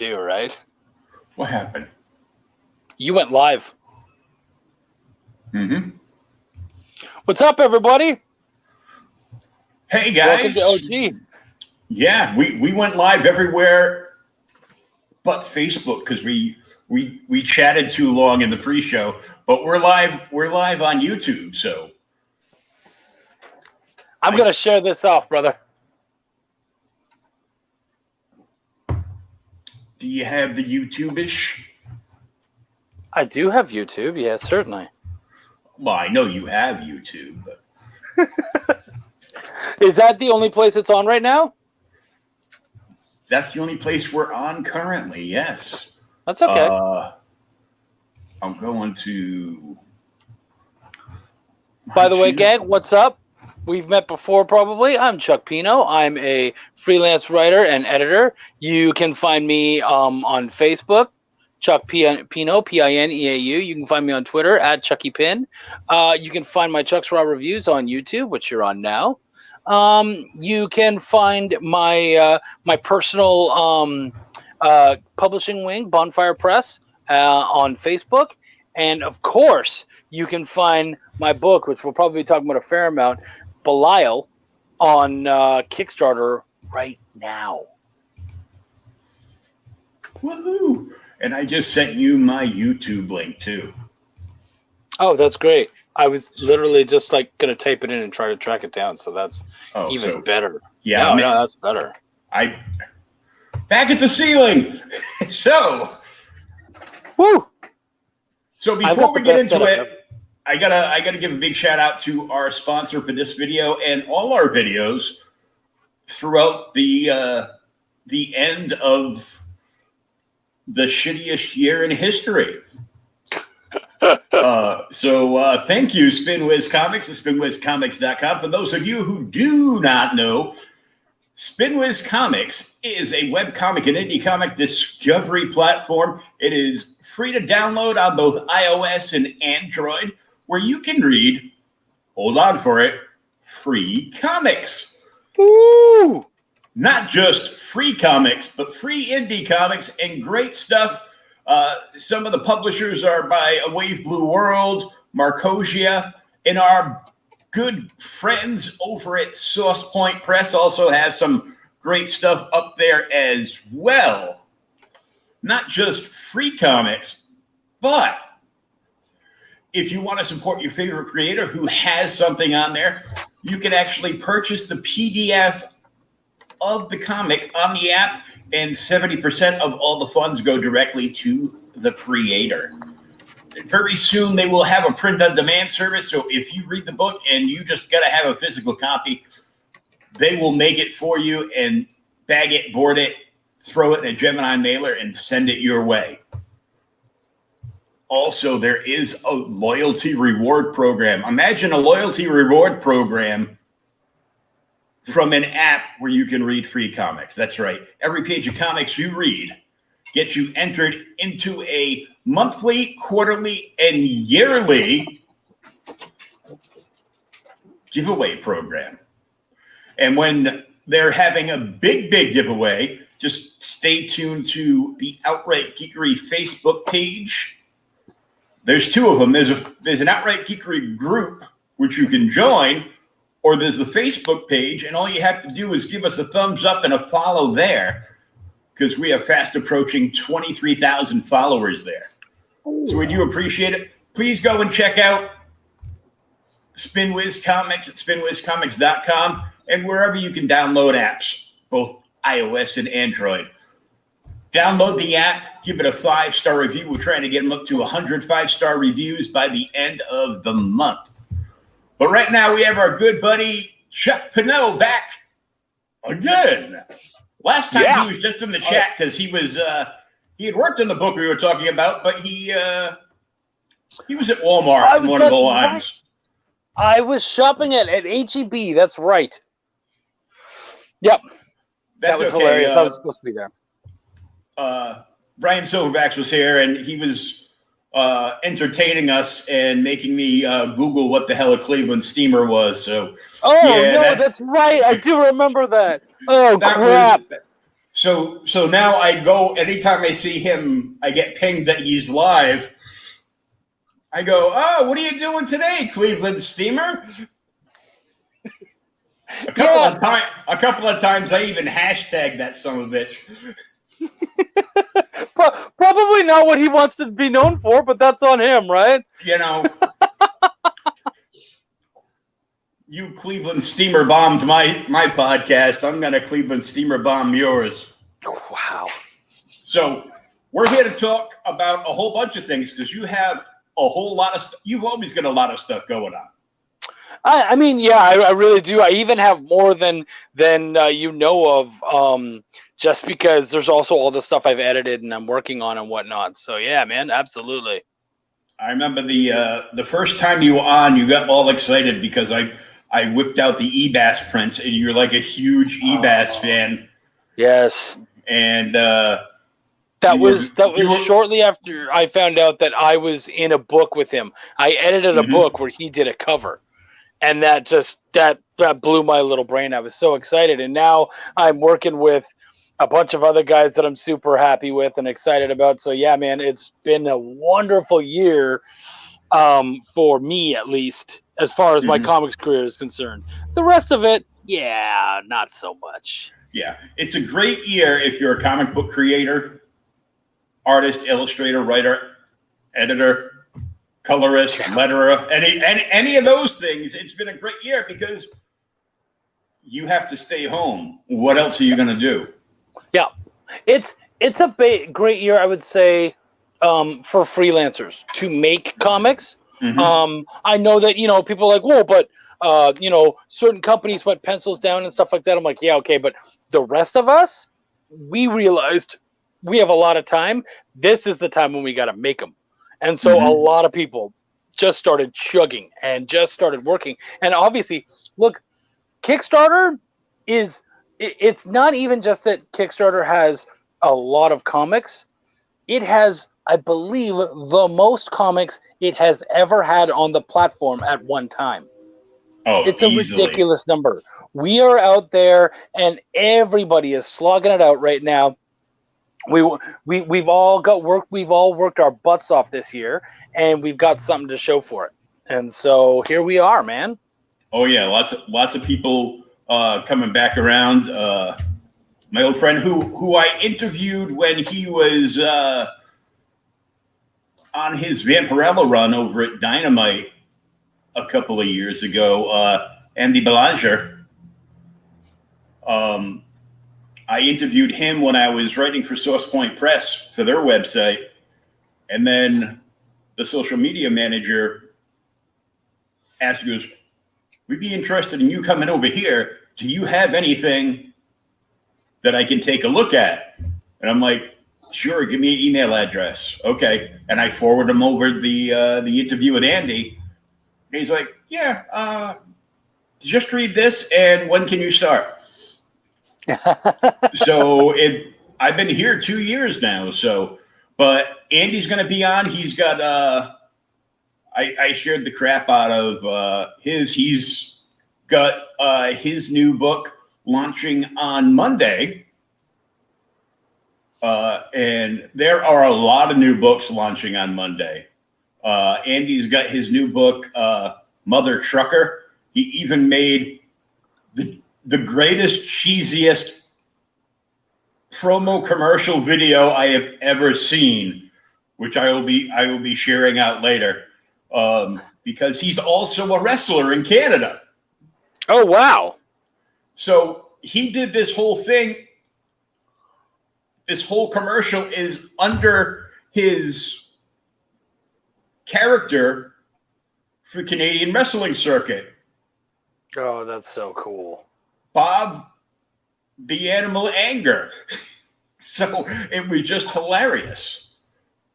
do, right? What happened? You went live. Mm-hmm. What's up, everybody? Hey, guys. Welcome to OG. Yeah, we went live everywhere but Facebook because we chatted too long in the pre-show, but we're live on YouTube, so I'm going to share this off, brother. Do you have the YouTube-ish? I do have YouTube, yes, certainly. Well, I know you have YouTube, but Is that the only place it's on right now? that's the only place we're on currently, yes. That's okay. I'm going to... By the way, gang, what's up? We've met before, probably. I'm Chuck Pineau. I'm a freelance writer and editor. You can find me on Facebook, Chuck Pineau, P-I-N-E-A-U. You can find me on Twitter at Chucky Pin. You can find my Chuck's Raw Reviews on YouTube, which you're on now. You can find my my personal publishing wing, Bonfire Press, on Facebook. And, of course, you can find my book, which we'll probably be talking about a fair amount, Belial, on Kickstarter right now. Woohoo! And I just sent you my YouTube link, too. Oh, that's great. I was literally just like going to type it in and try to track it down, so that's even better. Yeah, no, that's better. Back at the ceiling. So, woo! So before we get into it, I gotta give a big shout out to our sponsor for this video and all our videos throughout the end of the shittiest year in history. So thank you, SpinWiz Comics at spinwizcomics.com. For those of you who do not know, SpinWiz Comics is a webcomic and indie comic discovery platform. It is free to download on both iOS and Android, where you can read, hold on for it, free comics. Woo! Not just free comics, but free indie comics and great stuff. Some of the publishers are by A Wave Blue World, Marcosia, and our good friends over at Source Point Press also have some great stuff up there as well. Not just free comics, but if you want to support your favorite creator who has something on there, you can actually purchase the PDF of the comic on the app, and 70% of all the funds go directly to the creator. Very soon, they will have a print-on-demand service, so if you read the book and you just got to have a physical copy, they will make it for you and bag it, board it, throw it in a Gemini mailer, and send it your way. Also, there is a loyalty reward program. Imagine a loyalty reward program from an app where you can read free comics. That's right. Every page of comics you read gets you entered into a monthly, quarterly, and yearly giveaway program. And when they're having a big giveaway, just stay tuned to the Outright Geekery Facebook page. There's two of them. There's an Outright Geekery group, which you can join, or there's the Facebook page, and all you have to do is give us a thumbs up and a follow there, because we are fast approaching 23,000 followers there. So we do appreciate it. Please go and check out SpinWiz Comics at spinwizcomics.com and wherever you can download apps, both iOS and Android. Download the app, give it a 5-star review. We're trying to get them up to 100 5-star reviews by the end of the month. But right now we have our good buddy Chuck Pineau back again. Last time he was just in the chat because he was he had worked on the book we were talking about, but he was at Walmart in one of the lines. I was shopping at H-E-B. That's right. Yep. That was hilarious. I was supposed to be there. Brian Silverbacks was here, and he was entertaining us and making me Google what the hell a Cleveland steamer was. So, that's right. I do remember that. Oh, crap. So now I go, anytime I see him, I get pinged that he's live. I go, oh, what are you doing today, Cleveland Steamer? A couple of times I even hashtagged that son of a bitch. Probably not what he wants to be known for, but that's on him, right? You know, you Cleveland Steamer bombed my podcast. I'm going to Cleveland Steamer bomb yours. Wow. So we're here to talk about a whole bunch of things because you have a whole lot of stuff. You've always got a lot of stuff going on. I mean, yeah, I really do. I even have more than you know of, just because there's also all the stuff I've edited and I'm working on and whatnot. So yeah, man, absolutely. I remember the first time you were on, you got all excited because I whipped out the Ebass prints, and you're like a huge Ebass fan. Yes. And that was shortly after I found out that I was in a book with him. I edited a book where he did a cover. And that blew my little brain. I was so excited. And now I'm working with a bunch of other guys that I'm super happy with and excited about. So yeah, man, it's been a wonderful year for me, at least, as far as my comics career is concerned. The rest of it, yeah, not so much. Yeah, it's a great year if you're a comic book creator, artist, illustrator, writer, editor, colorist, letterer, any of those things. It's been a great year because you have to stay home. What else are you going to do? Yeah, it's a great year, I would say, for freelancers to make comics. I know that, people are like, whoa, but certain companies went pencils down and stuff like that. I'm like, yeah, okay, but the rest of us, we realized we have a lot of time. This is the time when we got to make them. And so a lot of people just started chugging and just started working. And obviously, look, Kickstarter it's not even just that Kickstarter has a lot of comics. It has, I believe, the most comics it has ever had on the platform at one time. Oh, it's easily. A ridiculous number. We are out there and everybody is slogging it out right now. We've all got work. We've all worked our butts off this year, and we've got something to show for it. And so here we are, man. Oh yeah, lots of people coming back around. My old friend who I interviewed when he was on his Vampirella run over at Dynamite a couple of years ago, Andy Belanger. I interviewed him when I was writing for Source Point Press for their website. And then the social media manager asked me, goes, we'd be interested in you coming over here. Do you have anything that I can take a look at? And I'm like, sure, give me an email address. Okay. And I forward him over the interview with Andy. And he's like, yeah, just read this. And when can you start? So I've been here 2 years now. So, but Andy's going to be on. He's got, I shared the crap out of he's got his new book launching on Monday. And there are a lot of new books launching on Monday. Andy's got his new book, Mother Trucker. He even made the greatest, cheesiest promo commercial video I have ever seen, which I will be sharing out later, because he's also a wrestler in Canada. Oh, wow. So he did this whole thing. This whole commercial is under his character for the Canadian wrestling circuit. Oh, that's so cool. Bob the Animal Anger. So it was just hilarious.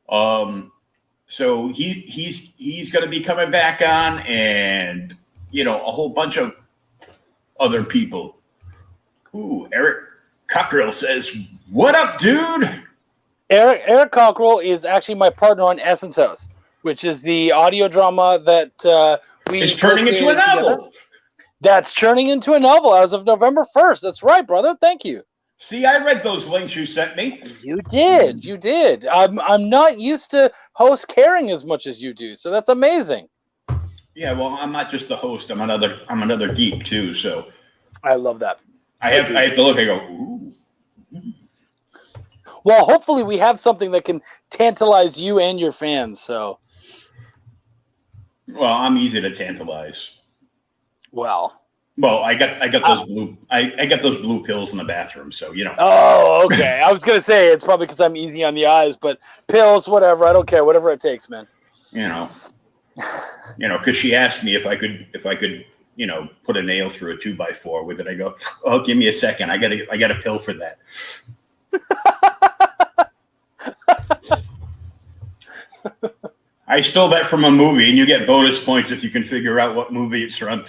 So he's going to be coming back on, and a whole bunch of other people. Ooh, Eric Cockrell says, "What up, dude?" Eric Cockrell is actually my partner on Essence House, which is the audio drama that It's turning into a novel. Together. That's turning into a novel as of November 1st. That's right, brother. Thank you. See, I read those links you sent me. You did. You did. I'm not used to hosts caring as much as you do, so that's amazing. Yeah, well, I'm not just the host. I'm another geek too. So I love that. I have to look. I go, ooh. Well, hopefully we have something that can tantalize you and your fans. So, Well, I'm easy to tantalize. well, I got those blue pills in the bathroom, so you know. Oh, okay. I was gonna say it's probably because I'm easy on the eyes, but pills, whatever. I don't care. Whatever it takes, man. You know, because she asked me if I could, put a nail through a 2x4 with it. I go, oh, give me a second. I got a pill for that. I stole that from a movie, and you get bonus points if you can figure out what movie it's from.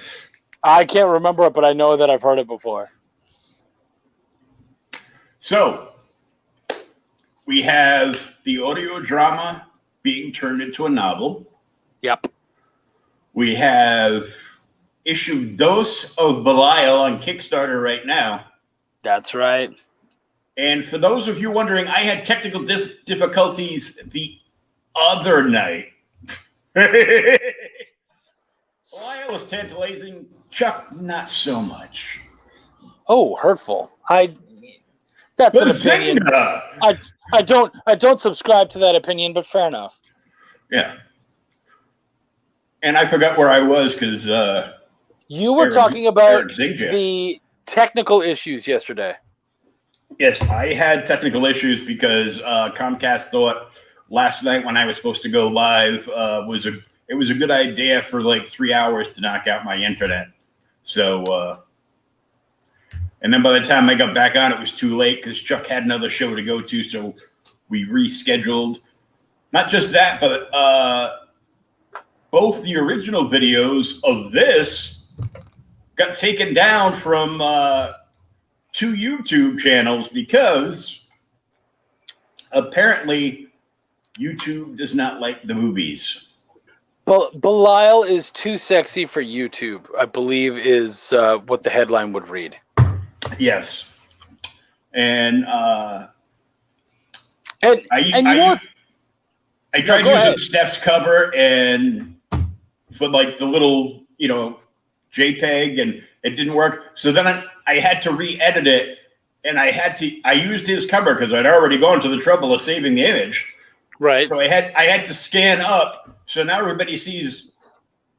I can't remember it, but I know that I've heard it before. So we have the audio drama being turned into a novel. Yep. We have issue Dos of Belial on Kickstarter right now. That's right. And for those of you wondering, I had technical difficulties the other night. Belial was tantalizing. Chuck, not so much. Oh, hurtful. That's an opinion. I don't subscribe to that opinion, but fair enough. Yeah. And I forgot where I was because you were talking about the technical issues yesterday. Yes, I had technical issues because Comcast thought last night when I was supposed to go live it was a good idea for like 3 hours to knock out my internet. So, and then by the time I got back on, it was too late because Chuck had another show to go to. So we rescheduled. Not just that, but both the original videos of this got taken down from 2 YouTube channels because apparently YouTube does not like the movies. Belial is too sexy for YouTube, I believe is what the headline would read. Yes. And I tried using Steph's cover and for like the little, JPEG, and it didn't work. So then I had to re-edit it, and I used his cover because I'd already gone to the trouble of saving the image. Right. So I had to scan up. So now everybody sees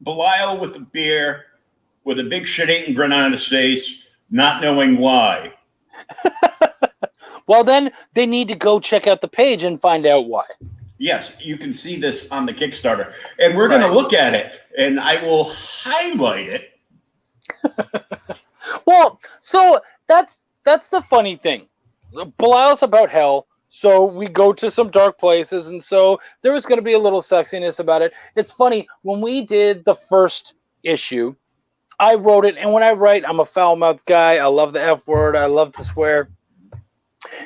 Belial with the beer, with a big shit-eating grin on his face, not knowing why. Well, then they need to go check out the page and find out why. Yes, you can see this on the Kickstarter. And we're going to look at it, and I will highlight it. Well, so that's the funny thing. Belial's about hell. So we go to some dark places, and so there was going to be a little sexiness about it. It's funny, when we did the first issue, I wrote it, and when I write, I'm a foul-mouthed guy. I love the F word. I love to swear.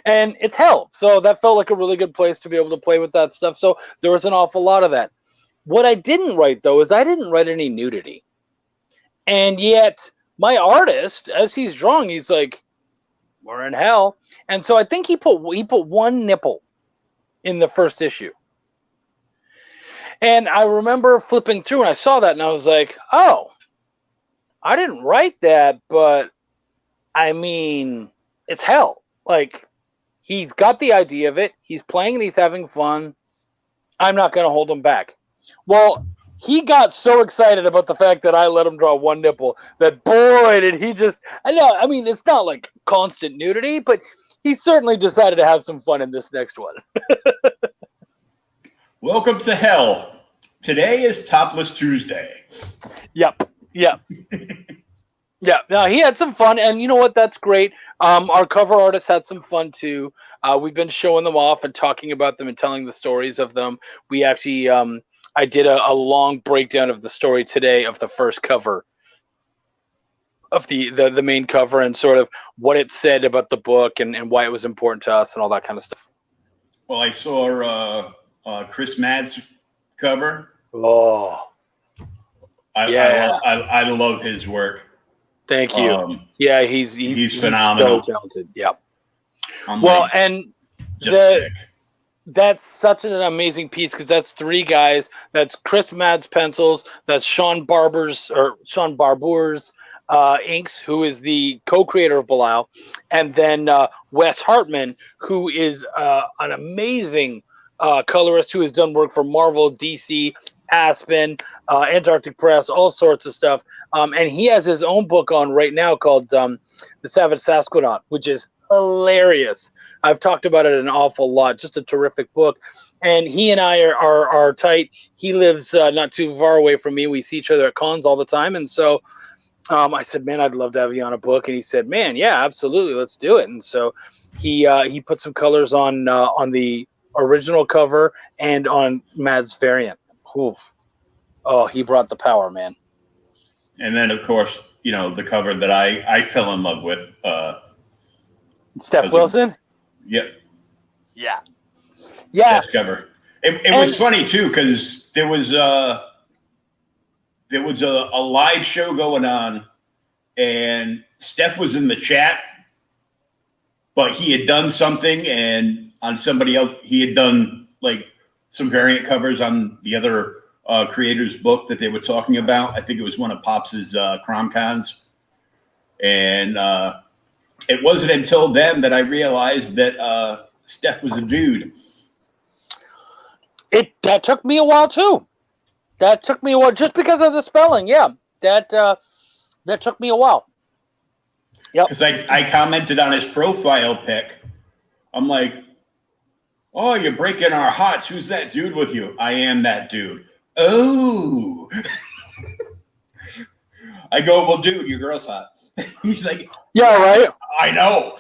And it's hell. So that felt like a really good place to be able to play with that stuff. So there was an awful lot of that. What I didn't write, though, is I didn't write any nudity. And yet my artist, as he's drawing, he's like, we're in hell. And so I think he put one nipple in the first issue. And I remember flipping through and I saw that and I was like, oh, I didn't write that, but I mean, it's hell. Like, he's got the idea of it. He's playing and he's having fun. I'm not going to hold him back. Well, he got so excited about the fact that I let him draw one nipple that, boy, did he just... I mean, it's not like constant nudity, but he certainly decided to have some fun in this next one. Welcome to hell. Today is Topless Tuesday. Yep. Yeah. Now, he had some fun, and you know what? That's great. Our cover artist had some fun, too. We've been showing them off and talking about them and telling the stories of them. We actually... I did a long breakdown of the story today of the first cover of the main cover and sort of what it said about the book and why it was important to us and all that kind of stuff. Well, I saw Chris Madd's cover. Oh, I love his work. Thank you. He's phenomenal. so talented. Yep. I'm Well, like, and just sick. that's such an amazing piece because that's three guys. That's Chris Madd's pencils. That's Sean Barber's inks, who is the co-creator of Belial, and then Wes Hartman, who is an amazing colorist who has done work for Marvel, DC, Aspen, Antarctic Press, all sorts of stuff. And he has his own book on right now called The Savage Sasquatch, which is hilarious. I've talked about it an awful lot. Just a terrific book. And he and I are tight. He lives not too far away from me. We see each other at cons all the time. And so I said, man, I'd love to have you on a book. And he said, man, yeah, absolutely. Let's do it. And so he put some colors on the original cover and on Madd's variant. Ooh. Oh, he brought the power, man. And then, of course, the cover that I fell in love with. Steph Wilson? Yep. Yeah. Yeah. Steph's cover. It was funny, too, because there was a live show going on, and Steph was in the chat, but he had done something, and on somebody else, he had done, like, some variant covers on the other creator's book that they were talking about. I think it was one of Pops's CromCons. And it wasn't until then that I realized that Steph was a dude. That took me a while too. That took me a while just because of the spelling. Yeah, that took me a while. Yep. Because I commented on his profile pic. I'm like, oh, you're breaking our hearts. Who's that dude with you? I am that dude. Oh. I go, well, dude, your girl's hot. He's like, yeah, right. I know.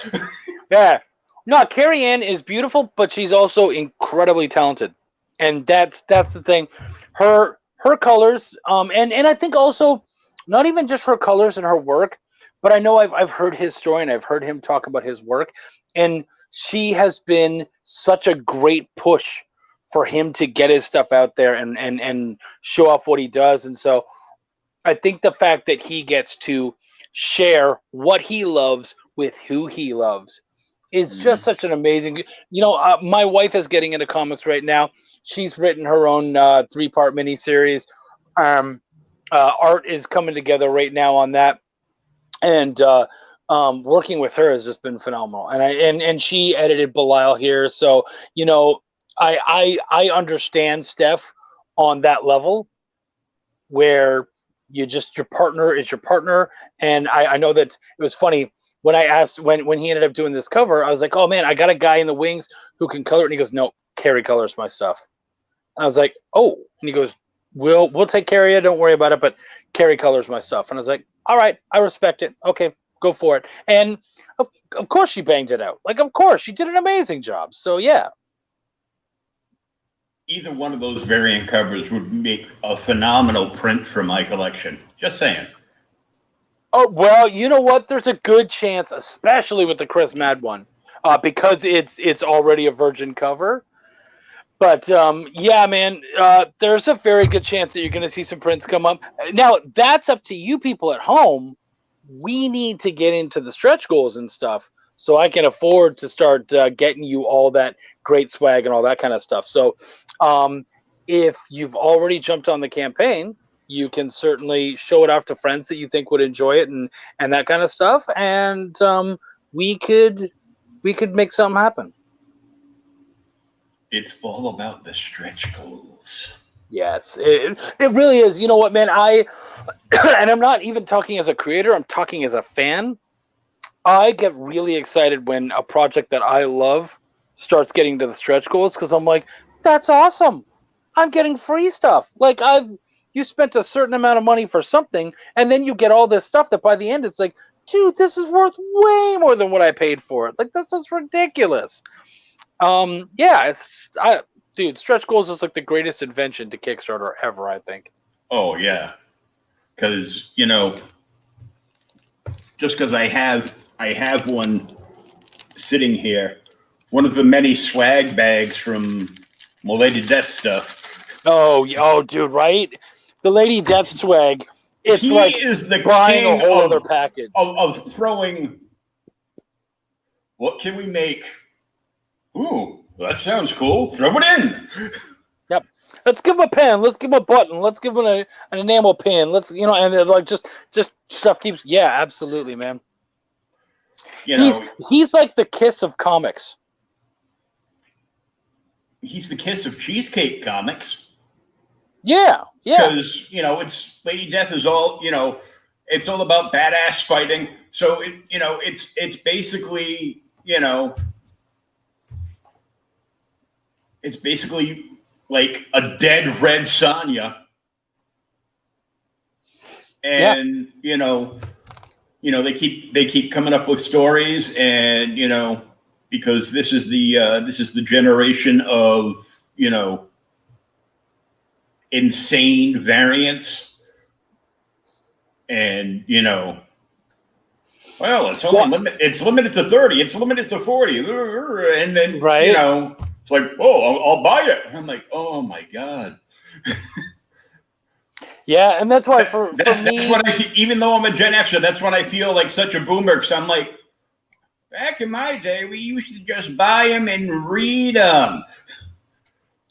Yeah. No, Carrie Ann is beautiful, but she's also incredibly talented. And that's the thing. Her colors, and I think also not even just her colors and her work, but I know I've heard his story and I've heard him talk about his work, and she has been such a great push for him to get his stuff out there and show off what he does. And so I think the fact that he gets to share what he loves with who he loves is just such an amazing. My wife is getting into comics right now. She's written her own 3-part miniseries. Art is coming together right now on that, and working with her has just been phenomenal. And she edited Belial here, so I understand Steph on that level where your partner is your partner. And I know that it was funny when I asked when he ended up doing this cover, I was like, oh man, I got a guy in the wings who can color it. And he goes, no, Carrie colors my stuff. And I was like, oh, and he goes, we'll take care of you. Don't worry about it. But Carrie colors my stuff. And I was like, all right, I respect it. Okay, go for it. And of course she banged it out. Like, of course she did an amazing job. So yeah. Either one of those variant covers would make a phenomenal print for my collection. Just saying. Oh, well, you know what? There's a good chance, especially with the Chris Madd one, because it's already a virgin cover. But yeah, man, there's a very good chance that you're going to see some prints come up. Now, that's up to you people at home. We need to get into the stretch goals and stuff so I can afford to start getting you all that great swag and all that kind of stuff. So if you've already jumped on the campaign, you can certainly show it off to friends that you think would enjoy it and that kind of stuff. And we could make something happen. It's all about the stretch goals. Yes, it really is. You know what, man? And I'm not even talking as a creator. I'm talking as a fan. I get really excited when a project that I love starts getting to the stretch goals because I'm like, that's awesome. I'm getting free stuff. Like you spent a certain amount of money for something, and then you get all this stuff that by the end it's like, dude, this is worth way more than what I paid for it. Like that's ridiculous. Yeah, dude, stretch goals is like the greatest invention to Kickstarter ever, I think. Oh yeah, because just because I have one sitting here, one of the many swag bags from my Lady Death stuff. Oh, dude, right? The Lady Death swag. It's he is the buying king a whole other package of throwing What can we make? Ooh, that sounds cool. Throw it in. Yep. Let's give him a pen. Let's give him a button. Let's give him an enamel pin. Let's, and it, like just stuff keeps. Yeah, absolutely, man. He's like the Kiss of comics. He's the Kiss of cheesecake comics. Yeah. Because it's Lady Death is all it's all about badass fighting. So it's basically it's basically like a dead Red Sonja. And they keep coming up with stories, and because this is the generation of insane variants, and well, it's only it's limited to 30, it's limited to 40, and then it's like, oh, I'll buy it. I'm like, oh my god. Yeah, and that's why for me, that's what even though I'm a Gen Xer, that's when I feel like such a boomer, because I'm like, back in my day, we used to just buy them and read them.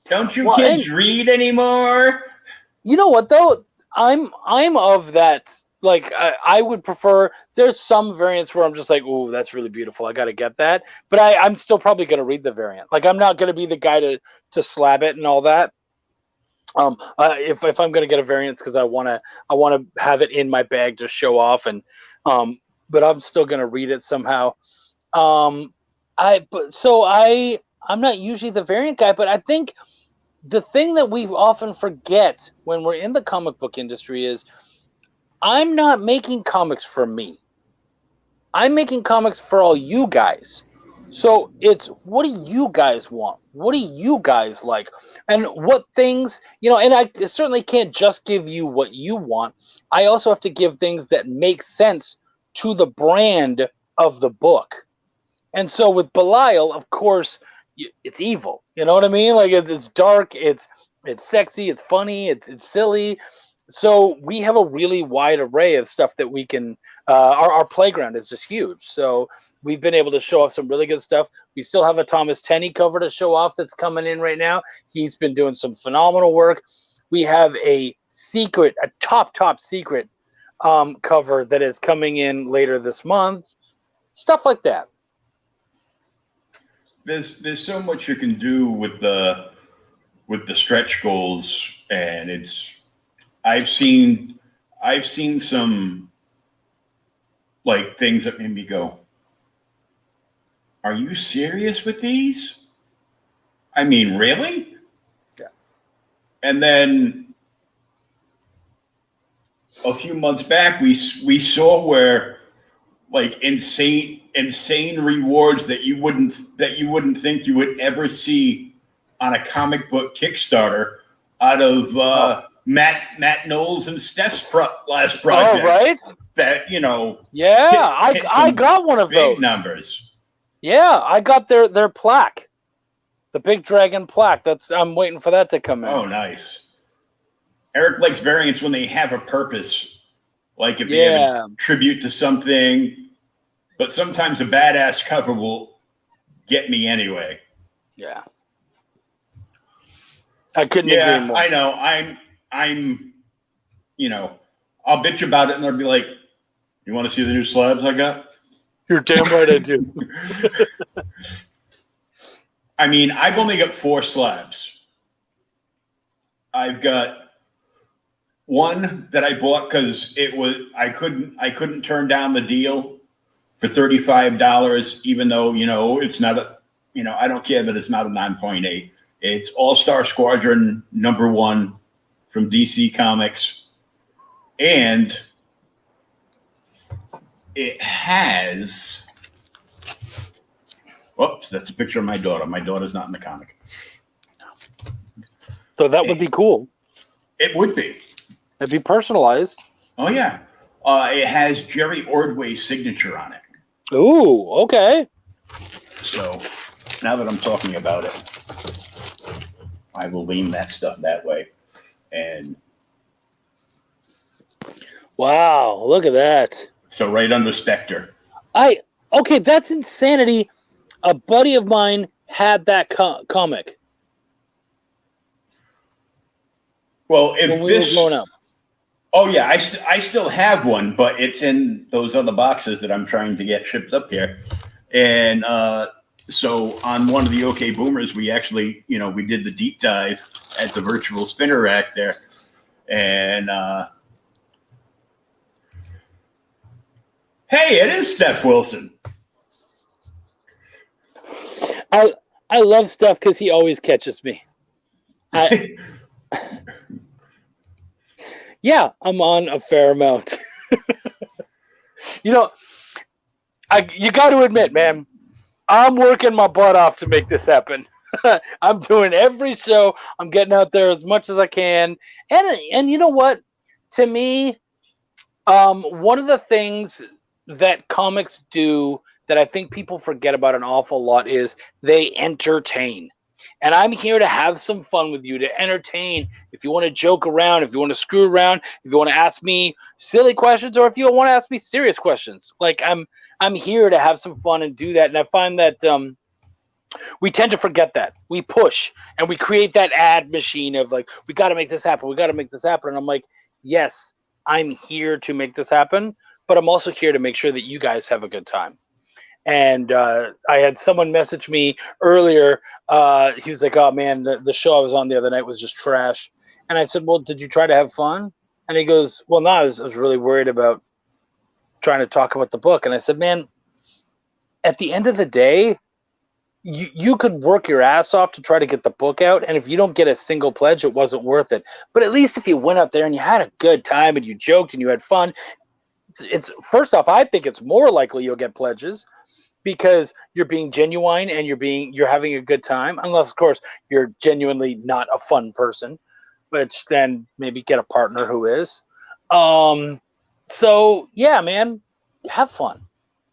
Don't you kids read anymore? You know what though? I'm of that. Like I would prefer. There's some variants where I'm just like, oh, that's really beautiful. I got to get that. But I'm still probably gonna read the variant. Like I'm not gonna be the guy to slab it and all that. If I'm gonna get a variant, because I wanna have it in my bag to show off, and but I'm still gonna read it somehow. I'm not usually the variant guy, but I think the thing that we often forget when we're in the comic book industry is I'm not making comics for me. I'm making comics for all you guys. So it's, what do you guys want? What do you guys like? And what things, and I certainly can't just give you what you want. I also have to give things that make sense to the brand of the book. And so with Belial, of course, it's evil. You know what I mean? Like it's dark, it's sexy, it's funny, it's silly. So we have a really wide array of stuff that we can. Our playground is just huge. So we've been able to show off some really good stuff. We still have a Thomas Tenney cover to show off that's coming in right now. He's been doing some phenomenal work. We have a top secret cover that is coming in later this month. Stuff like that. There's so much you can do with the stretch goals, and I've seen some like things that made me go, are you serious with these? I mean, really? Yeah. And then a few months back, we saw where like insane rewards that you wouldn't think you would ever see on a comic book Kickstarter out of Matt Knowles and Steph's last project. Oh, right. That Yeah, I got one of those big numbers. Yeah, I got their plaque, the big dragon plaque. I'm waiting for that to come in. Oh, nice. Eric likes variants when they have a purpose, like if they have a tribute to something. But sometimes a badass cover will get me anyway. Yeah, I couldn't agree more. I know. I'm. I'll bitch about it, and they'll be like, "You want to see the new slabs I got?" You're damn right I do. I mean, I've only got 4 slabs. I've got one that I bought because I couldn't turn down the deal for $35, even though it's not I don't care that it's not a 9.8. It's All-Star Squadron #1 from DC Comics, and it has. Whoops, that's a picture of my daughter. My daughter's not in the comic. So that would be cool. It would be. It'd be personalized. Oh yeah, it has Jerry Ordway's signature on it. Ooh, okay. So now that I'm talking about it, I will lean that stuff that way. And wow, look at that. So right under Spectre. Okay, that's insanity. A buddy of mine had that comic. Well, if when we were growing up. Oh yeah, I still have one, but it's in those other boxes that I'm trying to get shipped up here. And so on one of the OK Boomers, we actually, we did the deep dive at the virtual spinner rack there, and hey, it is Steph Wilson. I love Steph because he always catches me. Yeah, I'm on a fair amount. You got to admit, man, I'm working my butt off to make this happen. I'm doing every show. I'm getting out there as much as I can. And you know what? To me, one of the things that comics do that I think people forget about an awful lot is they entertain. And I'm here to have some fun with you, to entertain. If you want to joke around, if you want to screw around, if you want to ask me silly questions, or if you want to ask me serious questions, like I'm here to have some fun and do that. And I find that we tend to forget that. We push and we create that ad machine of like, we got to make this happen. We got to make this happen. And I'm like, yes, I'm here to make this happen, but I'm also here to make sure that you guys have a good time. And I had someone message me earlier. He was like, oh, man, the show I was on the other night was just trash. And I said, well, did you try to have fun? And he goes, well, no, I was really worried about trying to talk about the book. And I said, man, at the end of the day, you could work your ass off to try to get the book out. And if you don't get a single pledge, it wasn't worth it. But at least if you went out there and you had a good time and you joked and you had fun, it's first off, I think it's more likely you'll get pledges, because you're being genuine and you're having a good time, unless of course you're genuinely not a fun person, which then maybe get a partner who is. So yeah, man, have fun,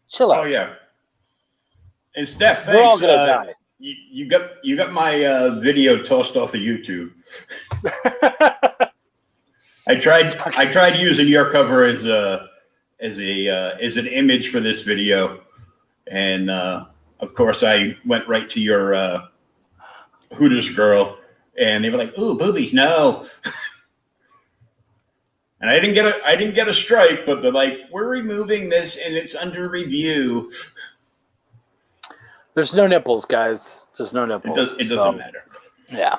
chill out. Oh yeah. And Steph, thanks. We're all gonna die. You got my video tossed off of YouTube. I tried using your cover as an image for this video. And, of course, I went right to your Hooters girl, and they were like, ooh, boobies, no. And I didn't get a strike, but they're like, we're removing this, and it's under review. There's no nipples, guys. There's no nipples. It doesn't matter. Yeah.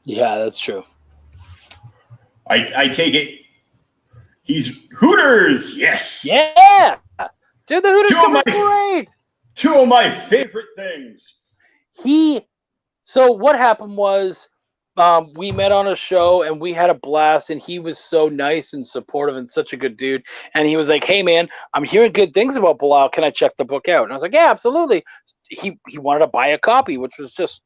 Yeah, that's true. I take it. He's Hooters, yes. Yeah, dude, the Hooters are great. Two of my favorite things. So what happened was, we met on a show and we had a blast, and he was so nice and supportive and such a good dude. And he was like, "Hey, man, I'm hearing good things about Bilal. Can I check the book out?" And I was like, "Yeah, absolutely." He wanted to buy a copy, which was just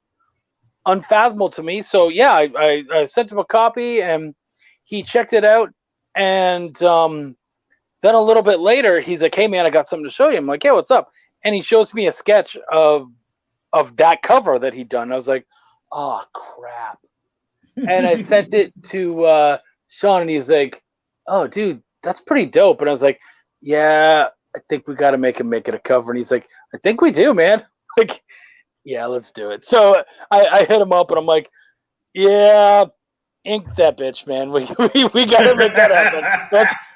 unfathomable to me. So yeah, I sent him a copy, and he checked it out. And then a little bit later, he's like, "Hey, man, I got something to show you." I'm like, "Yeah, what's up?" And he shows me a sketch of that cover that he'd done. I was like, "Oh, crap." And I sent it to Sean, and he's like, "Oh, dude, that's pretty dope." And I was like, "Yeah, I think we got to make it a cover." And he's like, "I think we do, man." Like, yeah, let's do it. So I hit him up, and I'm like, "Yeah, ink that bitch, man. We gotta make that happen.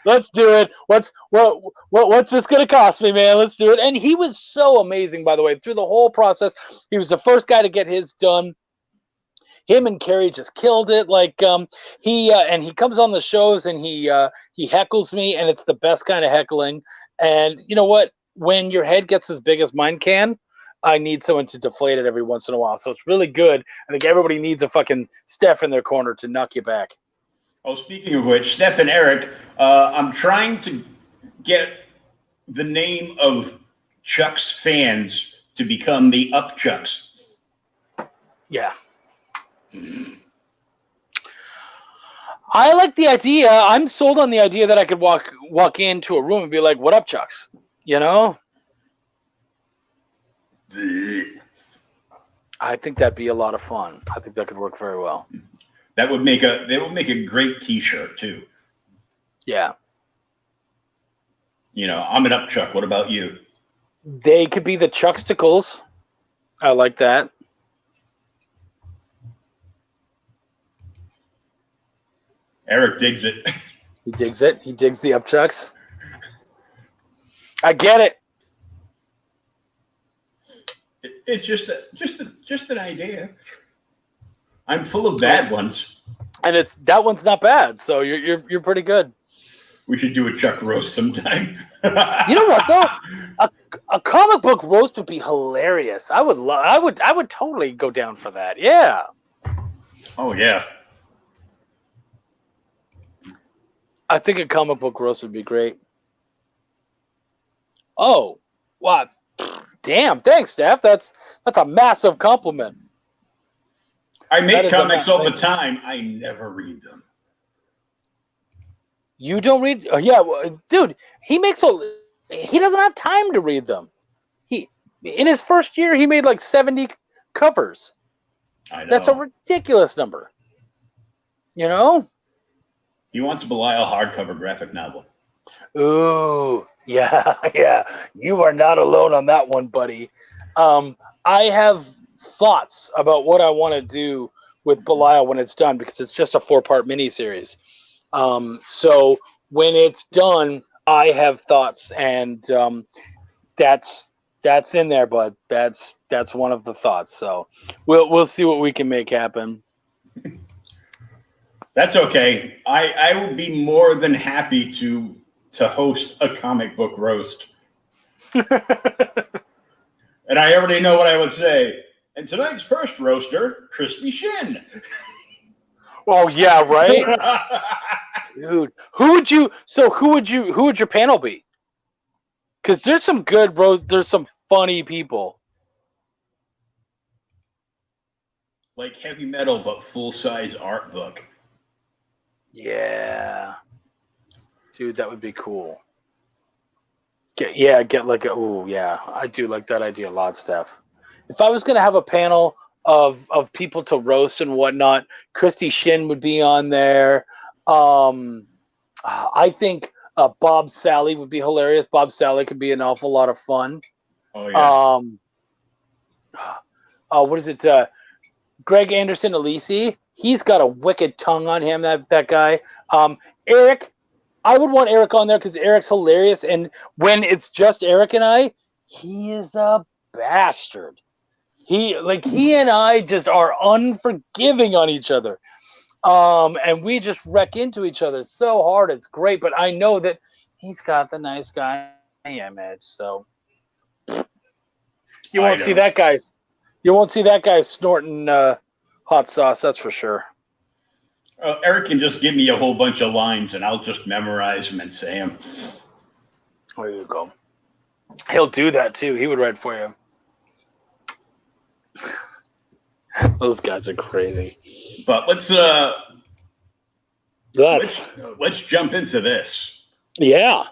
Let's do it. What's this gonna cost me, man? Let's do it." And he was so amazing, by the way, through the whole process. He was the first guy to get his done. Him and Carrie just killed it. Like he comes on the shows and he heckles me, and it's the best kind of heckling. And you know what? When your head gets as big as mine can, I need someone to deflate it every once in a while. So it's really good. I think everybody needs a fucking Steph in their corner to knock you back. Oh, speaking of which, Steph and Eric, I'm trying to get the name of Chuck's fans to become the Up Chucks. Yeah. I like the idea. I'm sold on the idea that I could walk into a room and be like, "What up, Chucks?" You know? I think that'd be a lot of fun. I think that could work very well. That would make a great T-shirt too. Yeah. I'm an upchuck. What about you? They could be the Chucksticles. I like that. Eric digs it. He digs it. He digs the upchucks. I get it. It's just an idea. I'm full of bad ones. And that one's not bad. So you're pretty good. We should do a Chuck roast sometime. You know what though? A comic book roast would be hilarious. I would totally go down for that. Yeah. Oh yeah. I think a comic book roast would be great. Oh, what? Damn! Thanks, Steph. That's a massive compliment. I make comics all the time. I never read them. You don't read? Yeah, dude. He doesn't have time to read them. In his first year, he made like 70 covers. I know. That's a ridiculous number. You know? He wants a Belial hardcover graphic novel. Ooh, yeah. You are not alone on that one, buddy. I have thoughts about what I want to do with Belial when it's done because it's just a 4-part miniseries. So when it's done, I have thoughts, and that's in there, bud. That's one of the thoughts. So we'll see what we can make happen. That's okay. I will be more than happy to host a comic book roast. And I already know what I would say. And tonight's first roaster, Christy Shin. Oh yeah, right? Dude, who would your panel be? Because there's some good there's some funny people. Like heavy metal, but full-size art book. Yeah. Dude, that would be cool. Get like I do like that idea a lot, Steph. If I was gonna have a panel of people to roast and whatnot, Christy Shin would be on there. I think Bob Sally would be hilarious. Bob Sally could be an awful lot of fun. Oh yeah. What is it? Greg Anderson Elisi. He's got a wicked tongue on him. That guy. Eric. I would want Eric on there because Eric's hilarious, and when it's just Eric and I, he is a bastard. He and I just are unforgiving on each other. And we just wreck into each other so hard. It's great, but I know that he's got the nice guy image, so you won't see that guy. You won't see that guy snorting hot sauce. That's for sure. Eric can just give me a whole bunch of lines, and I'll just memorize them and say them. There you go. He'll do that too. He would write for you. Those guys are crazy. But let's jump into this. Yeah.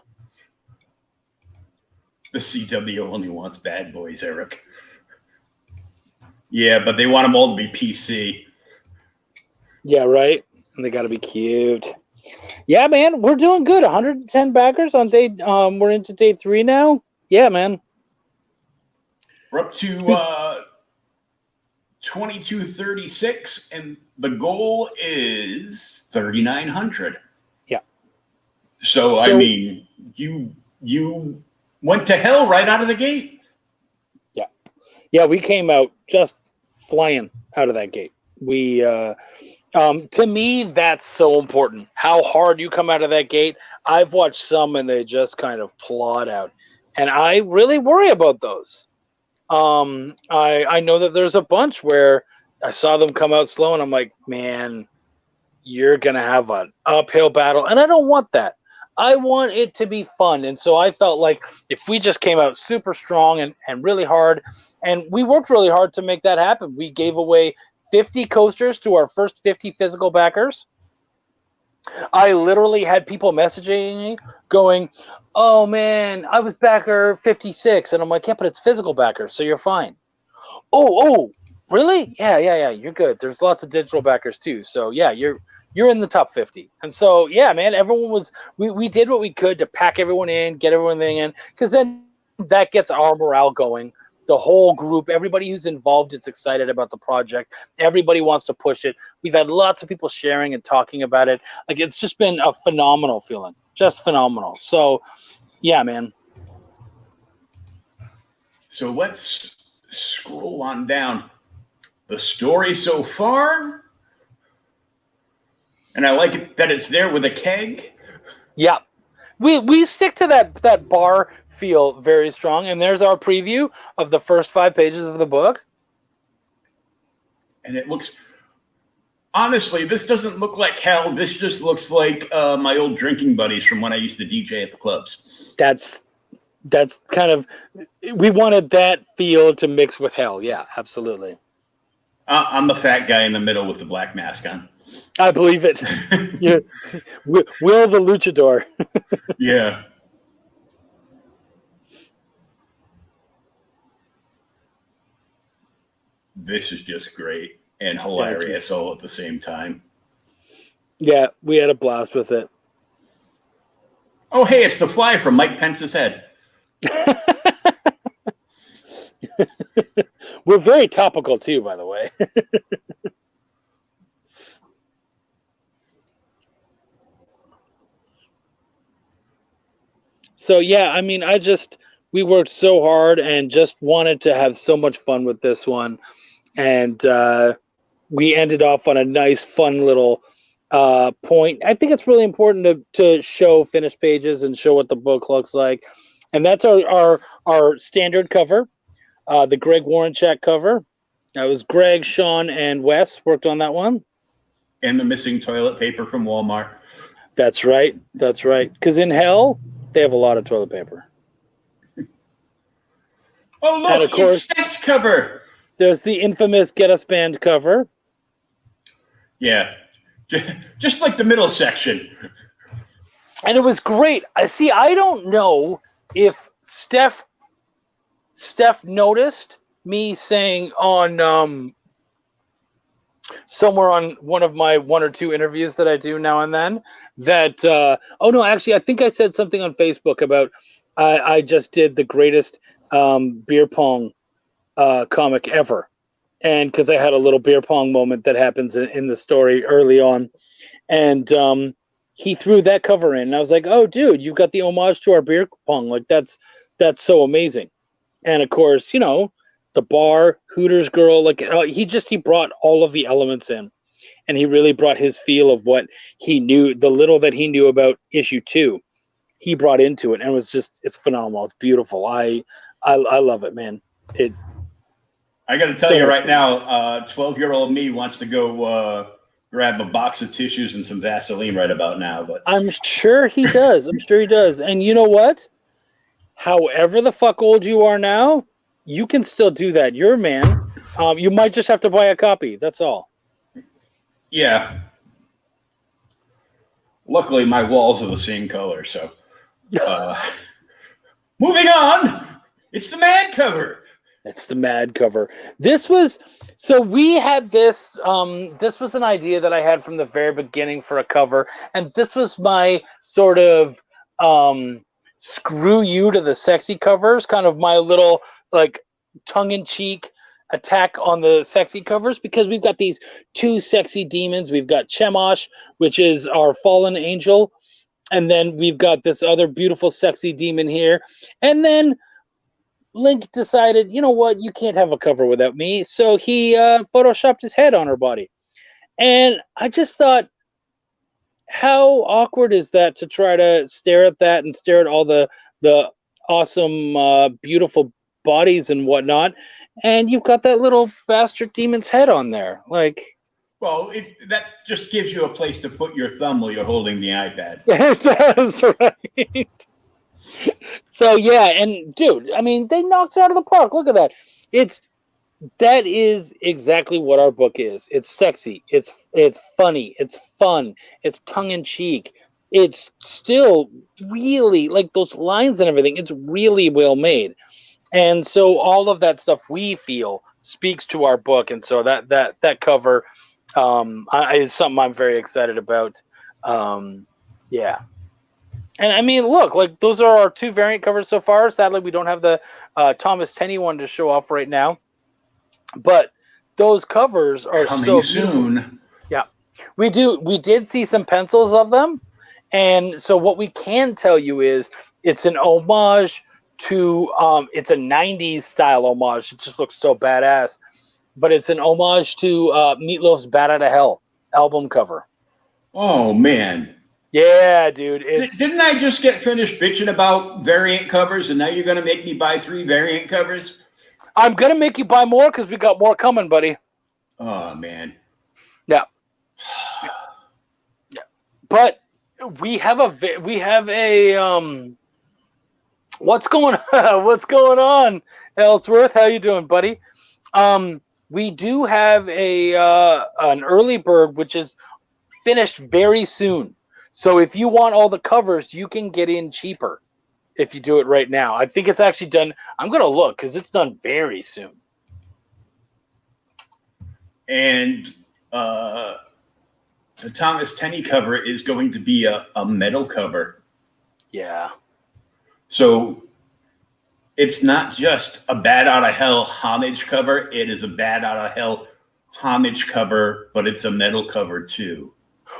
The CW only wants bad boys, Eric. Yeah, but they want them all to be PC. Yeah, right. And they got to be cute. Yeah, man, we're doing good. 110 backers on day. We're into day 3 now. Yeah, man. We're up to 2236, and the goal is 3,900. Yeah. So I mean, you went to hell right out of the gate. Yeah. Yeah, we came out just flying out of that gate. We to me, that's so important. How hard you come out of that gate. I've watched some and they just kind of plod out. And I really worry about those. I know that there's a bunch where I saw them come out slow and I'm like, man, you're going to have an uphill battle. And I don't want that. I want it to be fun. And so I felt like if we just came out super strong and really hard, and we worked really hard to make that happen. We gave away 50 coasters to our first 50 physical backers. I literally had people messaging me going, oh man, I was backer 56. And I'm like, yeah, but it's physical backers, so you're fine. Oh, Really? Yeah. You're good. There's lots of digital backers too. So yeah, you're in the top 50. And so yeah, man, everyone was we did what we could to pack everyone in, get everyone in, because then that gets our morale going. The whole group, everybody who's involved is excited about the project. Everybody wants to push it. We've had lots of people sharing and talking about it. Like it's just been a phenomenal feeling. Just phenomenal. So yeah, man. So let's scroll on down. The story so far, and I like it that it's there with a keg. Yeah. We stick to that bar feel very strong, and there's our preview of the first 5 pages of the book. And it looks, honestly, this doesn't look like hell. This just looks like my old drinking buddies from when I used to DJ at the clubs. That's kind of, we wanted that feel to mix with hell. Yeah, absolutely. I'm the fat guy in the middle with the black mask on. I believe it. Yeah. Will the luchador. Yeah. This is just great and hilarious all at the same time. Yeah, we had a blast with it. Oh, hey, it's the fly from Mike Pence's head. We're very topical too, by the way. So yeah, I mean, we worked so hard and just wanted to have so much fun with this one, and we ended off on a nice, fun little point. I think it's really important to show finished pages and show what the book looks like, and that's our standard cover, the Greg Warrenchak cover. That was Greg, Sean, and Wes worked on that one. And the missing toilet paper from Walmart. That's right. That's right. Because in hell, they have a lot of toilet paper. Oh, look, and of course, it's cover. There's the infamous Get Us Banned cover. Yeah. Just like the middle section. And it was great. I don't know if Steph noticed me saying on somewhere on one of my 1 or 2 interviews that I do now and then that I think I said something on Facebook about I just did the greatest beer pong comic ever, and because I had a little beer pong moment that happens in the story early on, and he threw that cover in, and I was like, oh dude, you've got the homage to our beer pong, like that's so amazing. And of course, the bar, Hooters girl, like he brought all of the elements in, and he really brought his feel of what he knew, the little that he knew about issue 2, he brought into it, and it's phenomenal. It's beautiful. I love it, man. I got to tell you right now, 12-year-old me wants to go grab a box of tissues and some Vaseline right about now. But I'm sure he does. And you know what? However the fuck old you are now, you can still do that. You're a man. You might just have to buy a copy. That's all. Yeah. Luckily, my walls are the same color. So, moving on. It's the Mad cover. It's the Mad cover. We had this. This was an idea that I had from the very beginning for a cover, and this was my sort of screw you to the sexy covers, kind of my little like tongue-in-cheek attack on the sexy covers, because we've got these 2 sexy demons. We've got Chemosh, which is our fallen angel, and then we've got this other beautiful sexy demon here, and then Link decided, you know what, you can't have a cover without me, so he photoshopped his head on her body. And I just thought, how awkward is that to try to stare at that and stare at all the awesome, beautiful bodies and whatnot, and you've got that little bastard demon's head on there. Like, well, that just gives you a place to put your thumb while you're holding the iPad. It does, right? So yeah, and dude, I mean, they knocked it out of the park. Look at that. That is exactly what our book is. It's sexy. It's funny. It's fun. It's tongue in cheek. It's still really, like, those lines and everything, it's really well made. And so all of that stuff we feel speaks to our book, and so that cover is something I'm very excited about. Yeah. And I mean, look, like those are our 2 variant covers so far. Sadly, we don't have the Thomas Tenney one to show off right now, but those covers are Coming so beautiful. soon. Yeah, we did see some pencils of them, and so what we can tell you is it's an homage to it's a 90s style homage. It just looks so badass, but it's an homage to Meatloaf's "Bat Out of Hell" album cover. Oh man. Yeah, dude. Didn't I just get finished bitching about variant covers, and now you're going to make me buy 3 variant covers? I'm gonna make you buy more because we got more coming, buddy. Oh man. Yeah. Yeah. But we have a what's going on? What's going on, Ellsworth? How you doing, buddy? We do have an early bird which is finished very soon. So if you want all the covers, you can get in cheaper if you do it right now. I think it's actually done. I'm going to look because it's done very soon. And the Thomas Tenney cover is going to be a metal cover. Yeah. So it's not just a Bat Out of Hell homage cover. It is a Bat Out of Hell homage cover, but it's a metal cover too.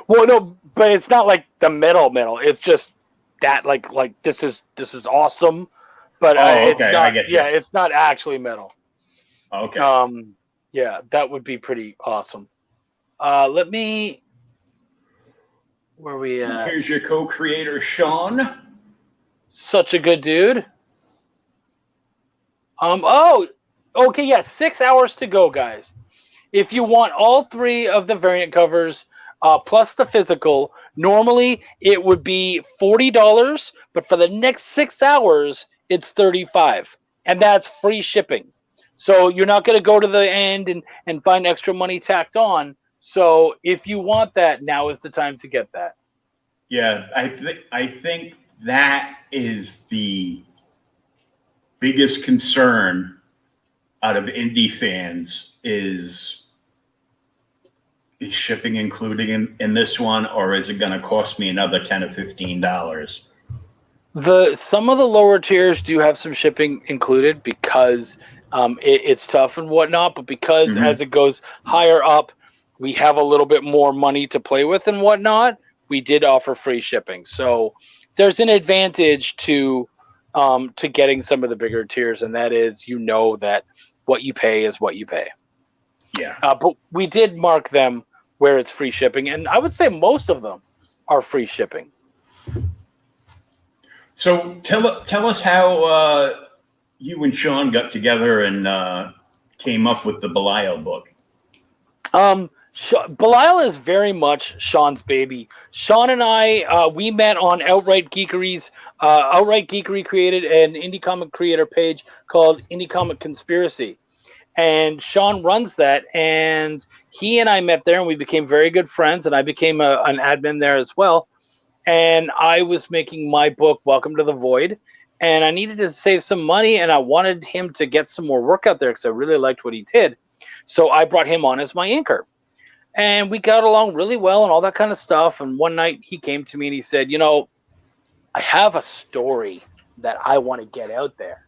Well, no, but it's not like the metal. It's just that like this is awesome, but it's okay, not. I get you. Yeah, it's not actually metal. Okay. Yeah, that would be pretty awesome. Let me. Where are we at? Here's your co-creator, Sean. Such a good dude. Oh, okay, yeah, 6 hours to go, guys. If you want all 3 of the variant covers. Plus the physical. Normally it would be $40, but for the next 6 hours, it's $35, and that's free shipping. So you're not going to go to the end and find extra money tacked on. So if you want that, now is the time to get that. Yeah, I think that is the biggest concern out of indie fans is shipping included in this one, or is it going to cost me another $10 or $15? Some of the lower tiers do have some shipping included because it's tough and whatnot, but because as it goes higher up, we have a little bit more money to play with and whatnot. We did offer free shipping, so there's an advantage to getting some of the bigger tiers, and that is that what you pay is what you pay. Yeah, but we did mark them where it's free shipping, and I would say most of them are free shipping. So tell us how you and Sean got together and came up with the Belial book. Belial is very much Sean's baby. Sean and I, we met on Outright Geekery's. Outright Geekery created an indie comic creator page called Indie Comic Conspiracy. And Sean runs that, and he and I met there, and we became very good friends, and I became an admin there as well. And I was making my book, Welcome to the Void, and I needed to save some money, and I wanted him to get some more work out there because I really liked what he did. So I brought him on as my anchor. And we got along really well and all that kind of stuff. And one night he came to me and he said, I have a story that I want to get out there.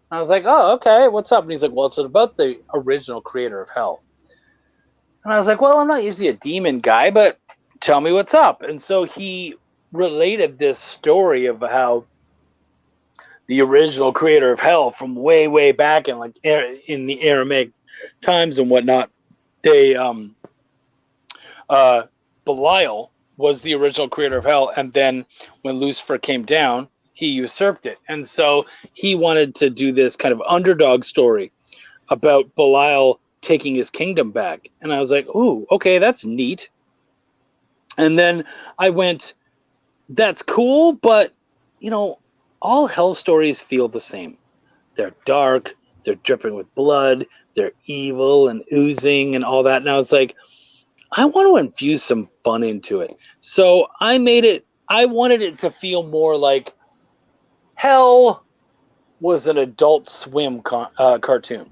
I was like, oh, okay, what's up? And he's like, well, it's about the original creator of Hell. And I was like, well, I'm not usually a demon guy, but tell me what's up. And so he related this story of how the original creator of Hell from way, way back in in the Aramaic times and whatnot, Belial was the original creator of Hell. And then when Lucifer came down, he usurped it. And so he wanted to do this kind of underdog story about Belial taking his kingdom back. And I was like, ooh, okay, that's neat. And then I went, that's cool, but, all Hell stories feel the same. They're dark, they're dripping with blood, they're evil and oozing and all that. And I was like, I want to infuse some fun into it. So I wanted it to feel more like Hell was an Adult Swim cartoon.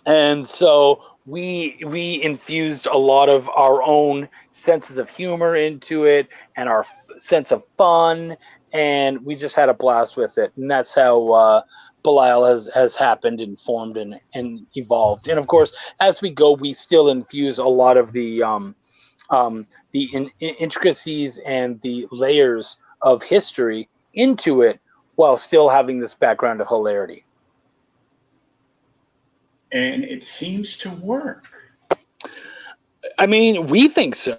And so we infused a lot of our own senses of humor into it and our sense of fun, and we just had a blast with it. And that's how Belial has happened and formed and evolved. And of course, as we go, we still infuse a lot of the intricacies and the layers of history into it, while still having this background of hilarity. And it seems to work. I mean, we think so.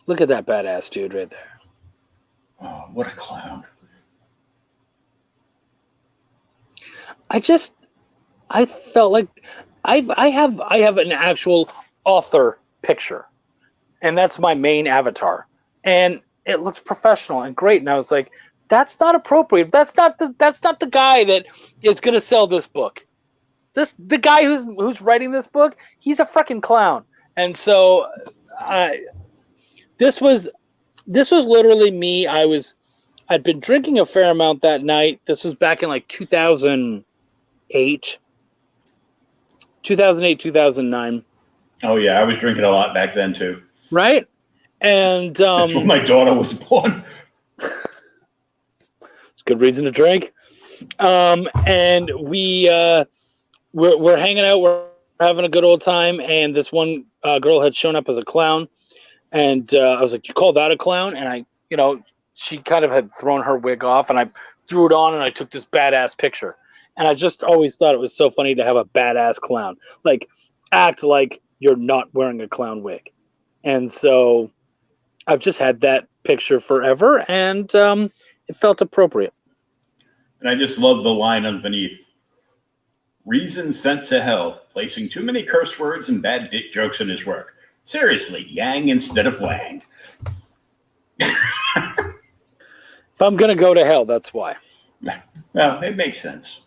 Look at that badass dude right there. Oh, what a clown. I felt like I have an actual author picture, and that's my main avatar, and it looks professional and great. And I was like, that's not appropriate. That's not the guy that is going to sell this book. The guy who's writing this book, he's a freaking clown. And so this was literally me. I'd been drinking a fair amount that night. This was back in like 2008, 2009. Oh yeah, I was drinking a lot back then too. Right? And that's when my daughter was born. It's a good reason to drink. And we're hanging out, we're having a good old time, and this one girl had shown up as a clown, and I was like, "You call that a clown?" And I, she kind of had thrown her wig off, and I threw it on, and I took this badass picture. And I just always thought it was so funny to have a badass clown, like act like you're not wearing a clown wig. And so I've just had that picture forever, and it felt appropriate. And I just love the line underneath. Reason sent to hell, placing too many curse words and bad dick jokes in his work. Seriously, yang instead of wang. If I'm going to go to hell, that's why. Well, it makes sense.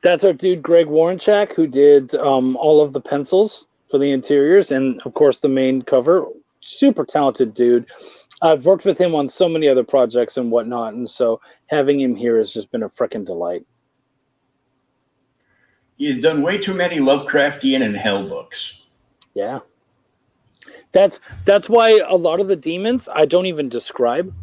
That's our dude, Greg Warrenchak, who did all of the pencils for the interiors and, of course, the main cover. Super talented dude. I've worked with him on so many other projects and whatnot, and so having him here has just been a freaking delight. He's done way too many Lovecraftian and hell books. Yeah. That's why a lot of the demons I don't even describe.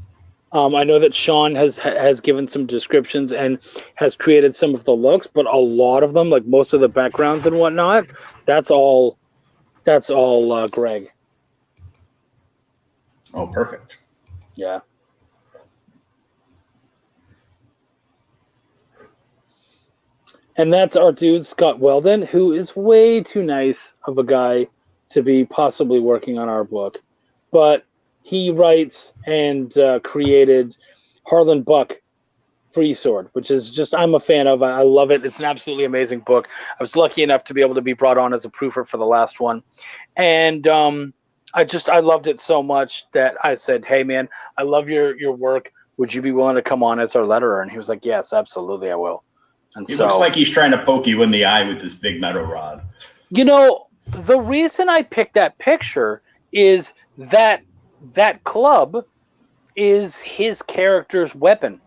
I know that Sean has given some descriptions and has created some of the looks, but a lot of them, like most of the backgrounds and whatnot, that's all Greg. Oh, perfect. Yeah. And that's our dude, Scott Weldon, who is way too nice of a guy to be possibly working on our book. But he writes and created Harlan Buck Free Sword, which is just, I'm a fan of. I love it. It's an absolutely amazing book. I was lucky enough to be able to be brought on as a proofer for the last one. And I loved it so much that I said, hey, man, I love your work. Would you be willing to come on as our letterer? And he was like, yes, absolutely, I will. And he looks like he's trying to poke you in the eye with this big metal rod. The reason I picked that picture is that club is his character's weapon.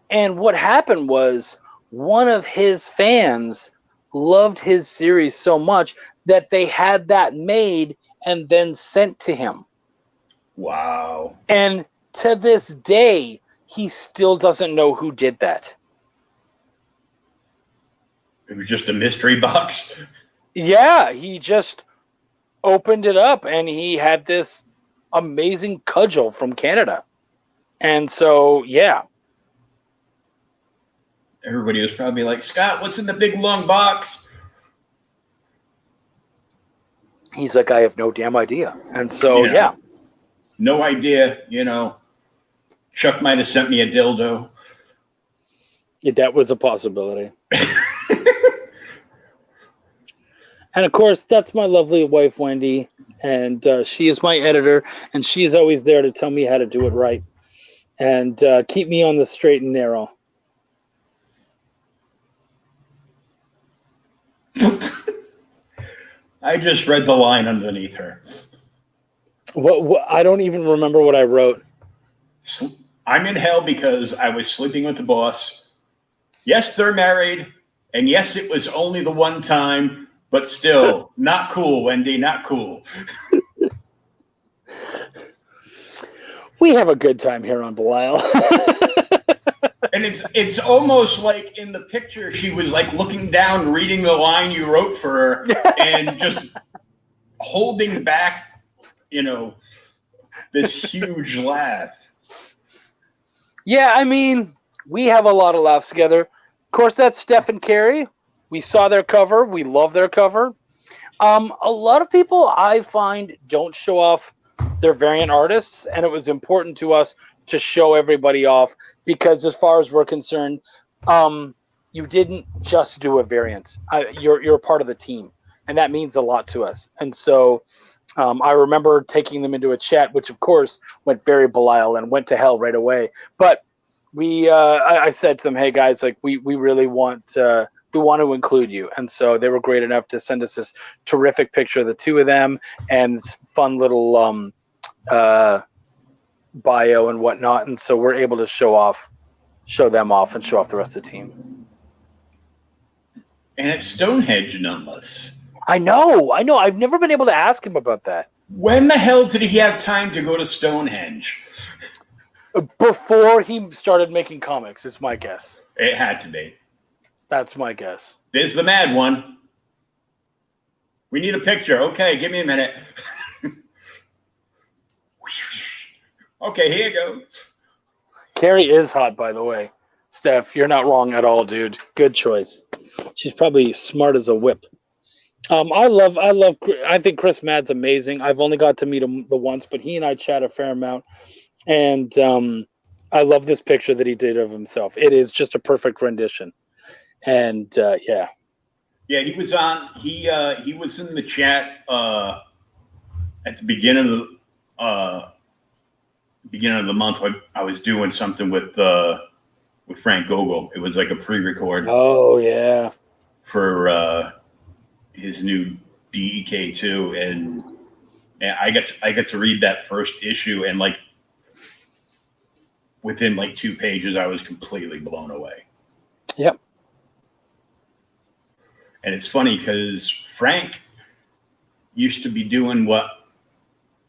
And what happened was one of his fans loved his series so much that they had that made and then sent to him. Wow. And to this day, he still doesn't know who did that. It was just a mystery box. Yeah, he just opened it up and he had this amazing cudgel from Canada. And so, yeah. Everybody was probably like, Scott, what's in the big long box? He's like, I have no damn idea. And so, yeah. No idea, Chuck might have sent me a dildo. Yeah, that was a possibility. And of course, that's my lovely wife, Wendy, and she is my editor, and she is always there to tell me how to do it right and keep me on the straight and narrow. I just read the line underneath her. What I don't even remember what I wrote. I'm in hell because I was sleeping with the boss. Yes, they're married. And yes, it was only the one time, but still not cool, Wendy, not cool. We have a good time here on Belial. And it's almost like in the picture, she was like looking down, reading the line you wrote for her and just holding back, this huge laugh. Yeah, I mean, we have a lot of laughs together. Of course, that's Steph and Carrie. We saw their cover. We love their cover. A lot of people I find don't show off their variant artists, and it was important to us to show everybody off because, as far as we're concerned, you didn't just do a variant. You're a part of the team, and that means a lot to us. And so I remember taking them into a chat, which of course went very Belial and went to hell right away. But I said to them, "Hey guys, like we really want to include you." And so they were great enough to send us this terrific picture of the two of them and this fun little bio and whatnot. And so we're able to show them off and show off the rest of the team. And it's Stonehenge, nonetheless. I know. I've never been able to ask him about that. When the hell did he have time to go to Stonehenge? Before he started making comics, is my guess. It had to be. That's my guess. There's the mad one. We need a picture. Okay, give me a minute. Okay, here you go. Carrie is hot, by the way. Steph, you're not wrong at all, dude. Good choice. She's probably smart as a whip. I think Chris Madd's amazing. I've only got to meet him the once, but he and I chat a fair amount. And I love this picture that he did of himself. It is just a perfect rendition. And yeah, he was on. He was in the chat at the beginning of the month. I was doing something with Frank Gogol. It was like a pre-record. Oh yeah, for his new DEK2, and I get to read that first issue, and like within like 2 pages, I was completely blown away. Yep. And it's funny because Frank used to be doing what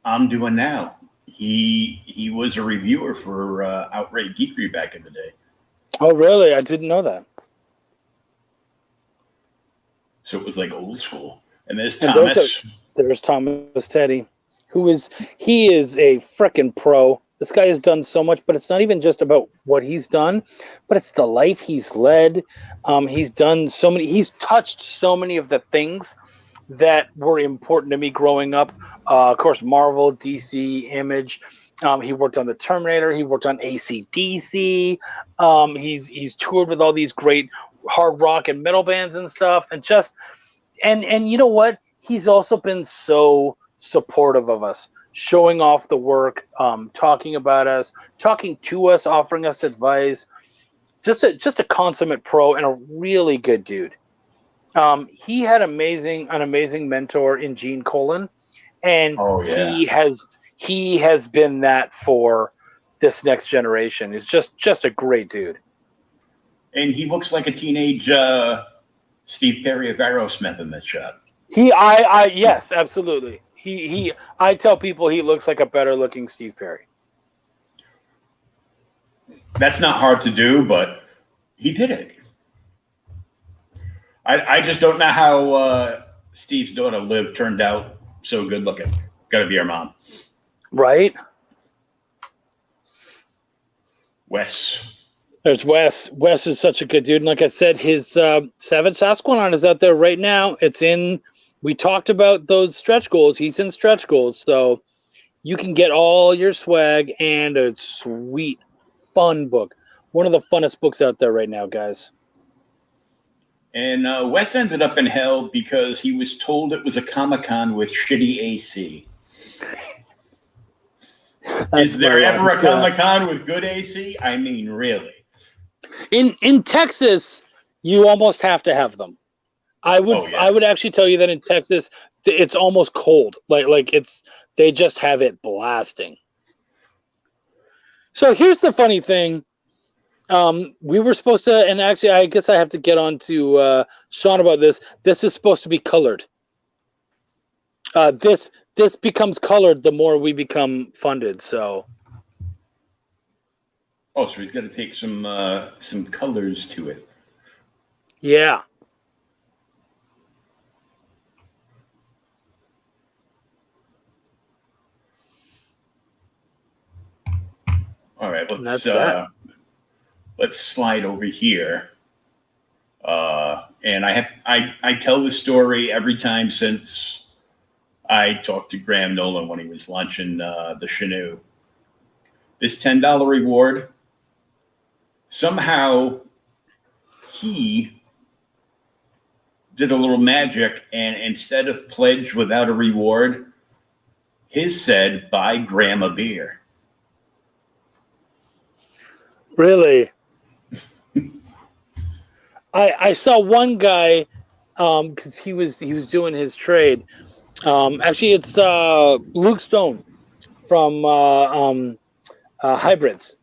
I'm doing now. He was a reviewer for Outright Geekery back in the day. Oh, really? I didn't know that. So it was like old school. And there's Thomas. There's Thomas Teddy, he is a frickin' pro. This guy has done so much, but it's not even just about what he's done, but it's the life he's led. He's touched so many of the things that were important to me growing up. Of course, Marvel, DC, Image. He worked on the Terminator. He worked on AC/DC. He's toured with all these great hard rock and metal bands and stuff. And you know what? He's also been so supportive of us, showing off the work, talking about us, talking to us, offering us advice. Just a consummate pro and a really good dude. He had an amazing mentor in Gene Colan, and he has been that for this next generation. He's just a great dude. And he looks like a teenage Steve Perry of Aerosmith in that shot. Yes, absolutely. I tell people he looks like a better looking Steve Perry. That's not hard to do, but he did it. I just don't know how Steve's daughter Liv turned out so good looking. Got to be our mom. Right? Wes. There's Wes. Wes is such a good dude. And like I said, his Savage Sasquatch is out there right now. We talked about those stretch goals. He's in stretch goals. So you can get all your swag and a sweet, fun book. One of the funnest books out there right now, guys. And Wes ended up in hell because he was told it was a Comic-Con with shitty AC. Is there ever a Comic-Con with good AC? I mean, really? In Texas, you almost have to have them. I would actually tell you that in Texas, it's almost cold. Like they just have it blasting. So here's the funny thing. We were supposed to, and actually, I guess I have to get on to Sean about this. This is supposed to be colored. This becomes colored the more we become funded. So. Oh, so he's got to take some colors to it. Yeah. All right, let's slide over here. And I tell the story every time since I talked to Graham Nolan when he was launching the Pineau. This $10 reward, somehow he did a little magic, and instead of pledge without a reward, his said, buy Graham a beer. Really? I saw one guy because he was doing his trade. Actually, it's Luke Stone from Hybrids,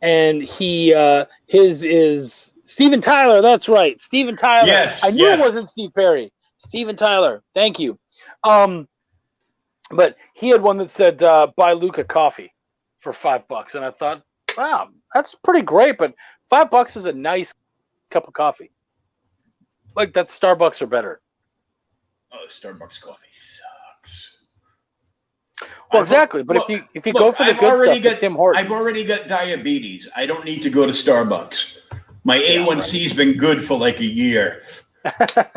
and his is Steven Tyler. That's right, Steven Tyler. Yes, I knew it wasn't Steve Perry. Steven Tyler. Thank you. But he had one that said buy Luke a coffee for $5, and I thought, wow, that's pretty great. But $5 is a nice cup of coffee. Like that's Starbucks or better. Oh, Starbucks coffee sucks. Well, exactly. But if you go for the good stuff, Tim Hortons. I've already got diabetes. I don't need to go to Starbucks. My A1C's been good for like a year.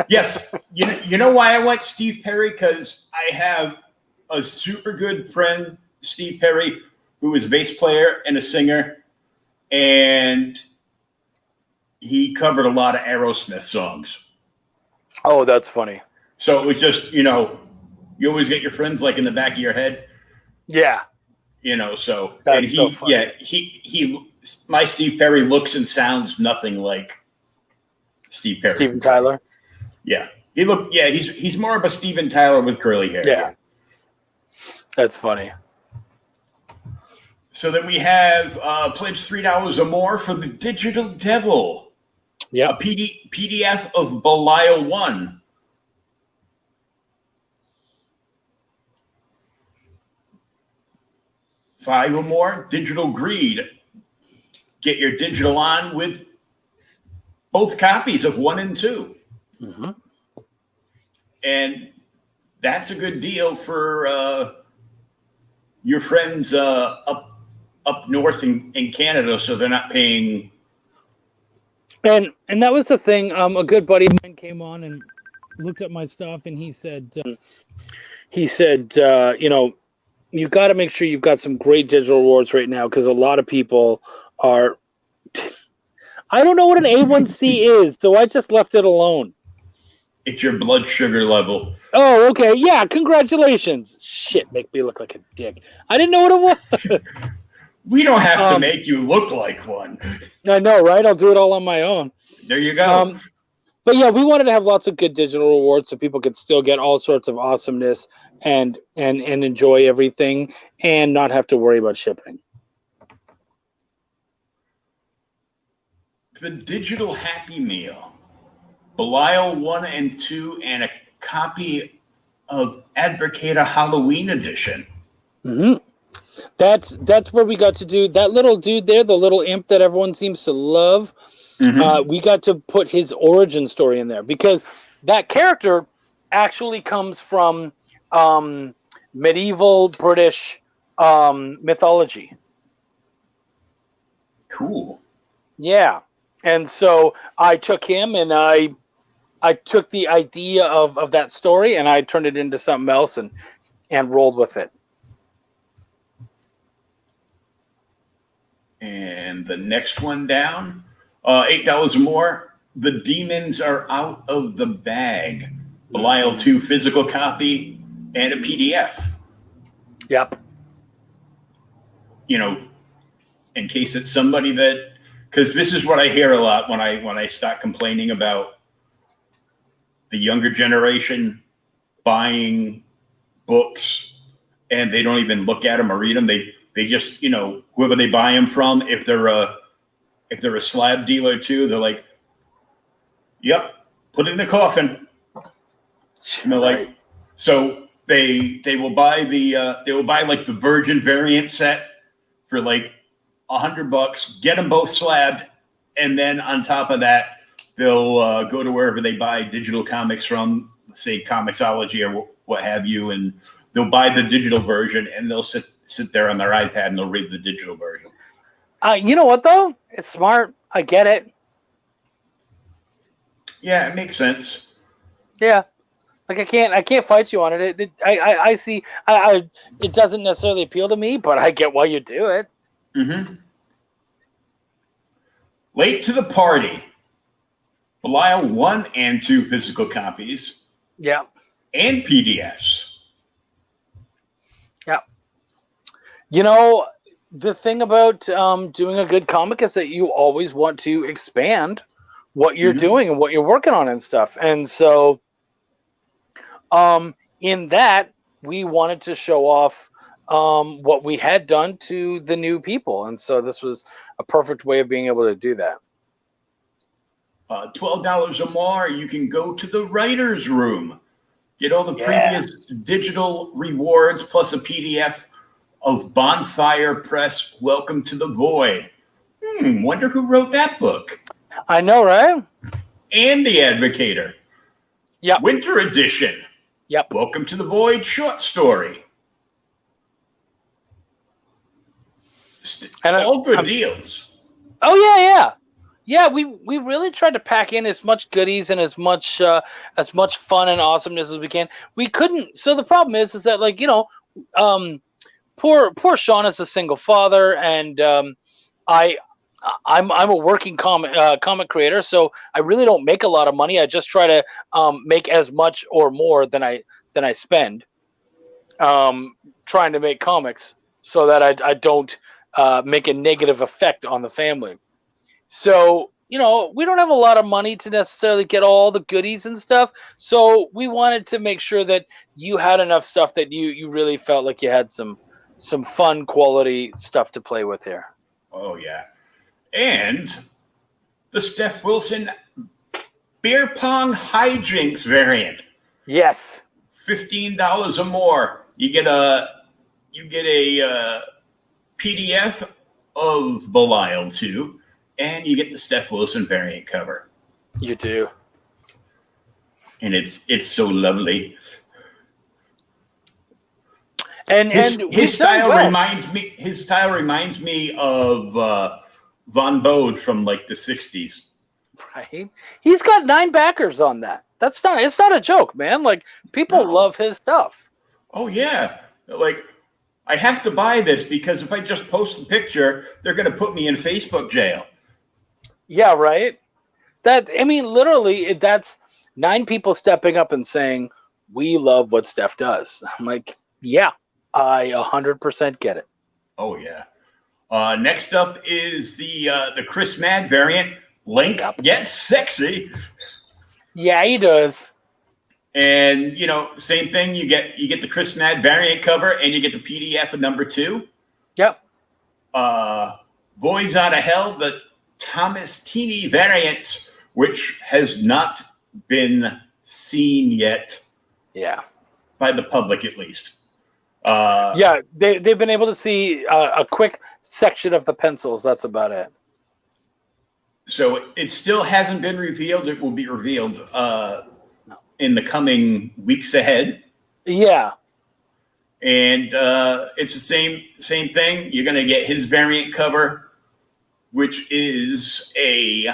Yes, you know why I went Steve Perry? Because I have a super good friend, Steve Perry, who is a bass player and a singer, and he covered a lot of Aerosmith songs. Oh, that's funny. So it was just, you always get your friends like in the back of your head. Yeah. So that's and he my Steve Perry looks and sounds nothing like Steve Perry. Steven Tyler. Yeah. He's more of a Steven Tyler with curly hair. Yeah. That's funny. So then we have pledge $3 or more for the Digital Devil. Yeah. A PDF of Belial 1. $5 or more, Digital Greed. Get your digital on with both copies of 1 and 2. Mm-hmm. And that's a good deal for your friends up north in Canada, so they're not paying. And that was the thing. A good buddy of mine came on and looked at my stuff, and he said, you got to make sure you've got some great digital rewards right now, because a lot of people are. I don't know what an A1C is, so I just left it alone. It's your blood sugar level. Oh, okay. Yeah, congratulations. Shit, make me look like a dick. I didn't know what it was. We don't have to make you look like one. I know, right? I'll do it all on my own. There you go. But yeah, we wanted to have lots of good digital rewards so people could still get all sorts of awesomeness and enjoy everything and not have to worry about shipping. The Digital Happy Meal. Belial 1 and 2 and a copy of Advocator Halloween Edition. Mm-hmm. That's where we got to do that little dude there, the little imp that everyone seems to love. Mm-hmm. We got to put his origin story in there because that character actually comes from medieval British mythology. Cool. Yeah. And so I took him and I took the idea of that story and I turned it into something else and rolled with it. And the next one down, $8 or more. The Demons Are Out of the Bag. Belial 2 physical copy and a PDF. Yep. In case it's somebody that, because this is what I hear a lot when I start complaining about the younger generation buying books and they don't even look at them or read them. They They just, whoever they buy them from, if they're a slab dealer too, they're like, "Yep, put it in a coffin." And they're like, so they will buy like the Virgin variant set for like $100, get them both slabbed, and then on top of that, they'll go to wherever they buy digital comics from, say Comixology or what have you, and they'll buy the digital version, and they'll sit there on their iPad and they'll read the digital version. You know what though? It's smart. I get it. Yeah, it makes sense. Yeah. Like I can't fight you on it. I see. It doesn't necessarily appeal to me, but I get why you do it. Mm-hmm. Late to the party. Belial 1 and 2 physical copies. Yeah. And PDFs. Yeah. The thing about doing a good comic is that you always want to expand what you're doing and what you're working on and stuff. And so in that, we wanted to show off what we had done to the new people. And so this was a perfect way of being able to do that. $12 or more, you can go to the writer's room. Get all the previous digital rewards plus a PDF of Bonfire Press, Welcome to the Void. Wonder who wrote that book. I know, right? And The Advocator. Yep. Winter edition. Yep. Welcome to the Void short story. And all good deals. Oh, yeah. Yeah, we really tried to pack in as much goodies and as much fun and awesomeness as we can. We couldn't. So the problem is that, like, poor Sean is a single father, and I'm a working comic creator, so I really don't make a lot of money. I just try to make as much or more than I spend trying to make comics, so that I don't make a negative effect on the family. So, we don't have a lot of money to necessarily get all the goodies and stuff. So we wanted to make sure that you had enough stuff that you really felt like you had some fun quality stuff to play with here. Oh, yeah. And the Steph Wilson beer pong hijinks variant. Yes. $15 or more. You get a PDF of Belial 2, and you get the Steph Wilson variant cover. You do. And it's so lovely. And his style reminds me of Von Bode from like the 60s. Right. He's got 9 backers on that. It's not a joke, man. Like, people love his stuff. Oh yeah. Like, I have to buy this because if I just post the picture, they're going to put me in Facebook jail. Yeah, right. Literally, that's 9 people stepping up and saying, "We love what Steph does." I'm like, yeah, I 100% get it. Oh yeah. Next up is the Chris Mad variant. Link gets sexy. Yeah, he does. And same thing. You get the Chris Mad variant cover, and you get the PDF of number 2. Yep. Boys Out of Hell, the Thomas Teeny variant, which has not been seen yet. Yeah. By the public, at least. Yeah, they've been able to see a quick section of the pencils. That's about it. So it still hasn't been revealed. It will be revealed in the coming weeks ahead. Yeah. And it's the same thing. You're going to get his variant cover, which is a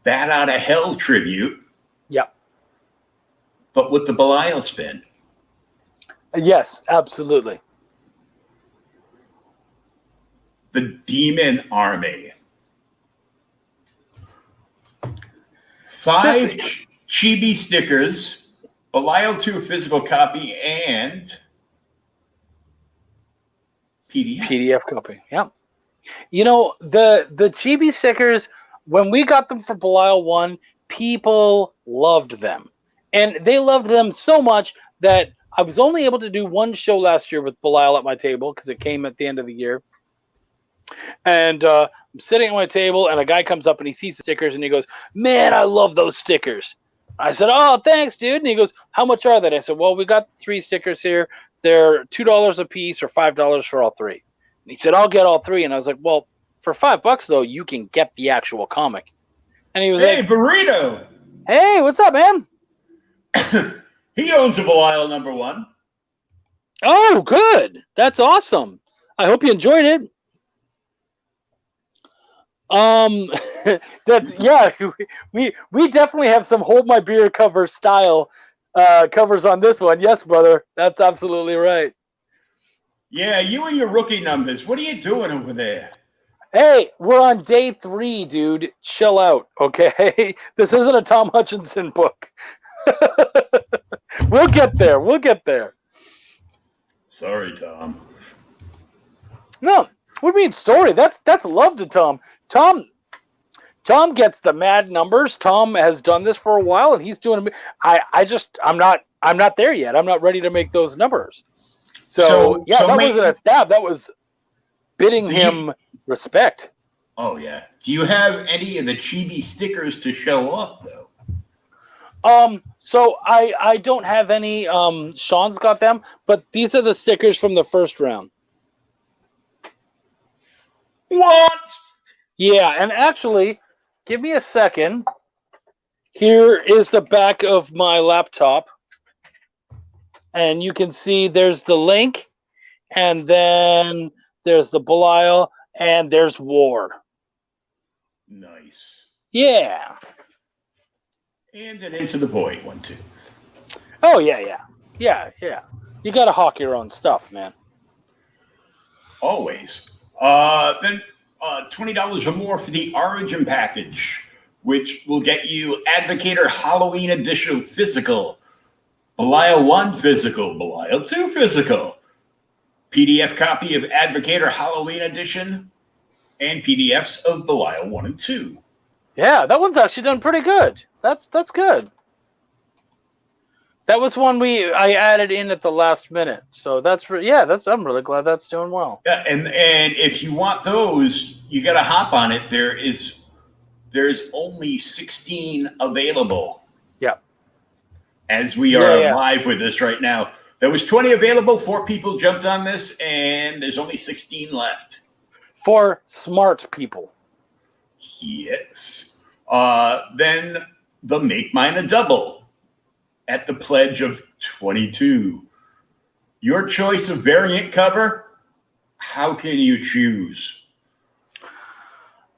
Bat Out of Hell tribute. Yep. But with the Belial spin. Yes, absolutely. The Demon Army. 5 chibi stickers, Belial 2 physical copy, and PDF copy. Yep. The chibi stickers, when we got them for Belial 1, people loved them. And they loved them so much that I was only able to do one show last year with Belial at my table because it came at the end of the year. And I'm sitting at my table, and a guy comes up and he sees the stickers, and he goes, "Man, I love those stickers." I said, "Oh, thanks, dude." And he goes, "How much are they?" I said, "Well, we got 3 stickers here. They're $2 a piece or $5 for all 3." And he said, "I'll get all 3." And I was like, "Well, for $5 though, you can get the actual comic." And he was Hey, like, Burrito. "Hey, what's up, man?" He owns a Belial #1. "Oh, good. That's awesome. I hope you enjoyed it." Um, that's yeah. We definitely have some hold my beer cover style covers on this one. Yes, brother. That's absolutely right. Yeah, you and your rookie numbers. What are you doing over there? Hey, we're on day 3, dude. Chill out, okay? This isn't a Tom Hutchinson book. We'll get there. We'll get there. Sorry, Tom. No, what do you mean sorry? That's love to Tom. Tom gets the mad numbers. Tom has done this for a while, and he's doing. I'm not there yet. I'm not ready to make those numbers. So yeah, that wasn't a stab. That was bidding him respect. Oh yeah. Do you have any of the chibi stickers to show off though? So I don't have any. Sean's got them, but these are the stickers from the first round. What? Yeah, and actually, give me a second. Here is the back of my laptop. And you can see there's the link, and then there's the Belial, and there's War. Nice. Yeah. And an Into the Void one too. Oh, yeah. You got to hawk your own stuff, man. Always. Then $20 or more for the Origin package, which will get you Advocator Halloween Edition physical, Belial 1 physical, Belial 2 physical, PDF copy of Advocator Halloween Edition, and PDFs of Belial 1 and 2. Yeah, that one's actually done pretty good. That's good. That was one I added in at the last minute. So I'm really glad that's doing well. Yeah, and if you want those, you got to hop on it. There's only 16 available. Yeah. As we are live with this right now. There was 20 available, 4 people jumped on this, and there's only 16 left. For smart people. Yes. Then the Make Mine a Double at the pledge of 22. Your choice of variant cover, how can you choose?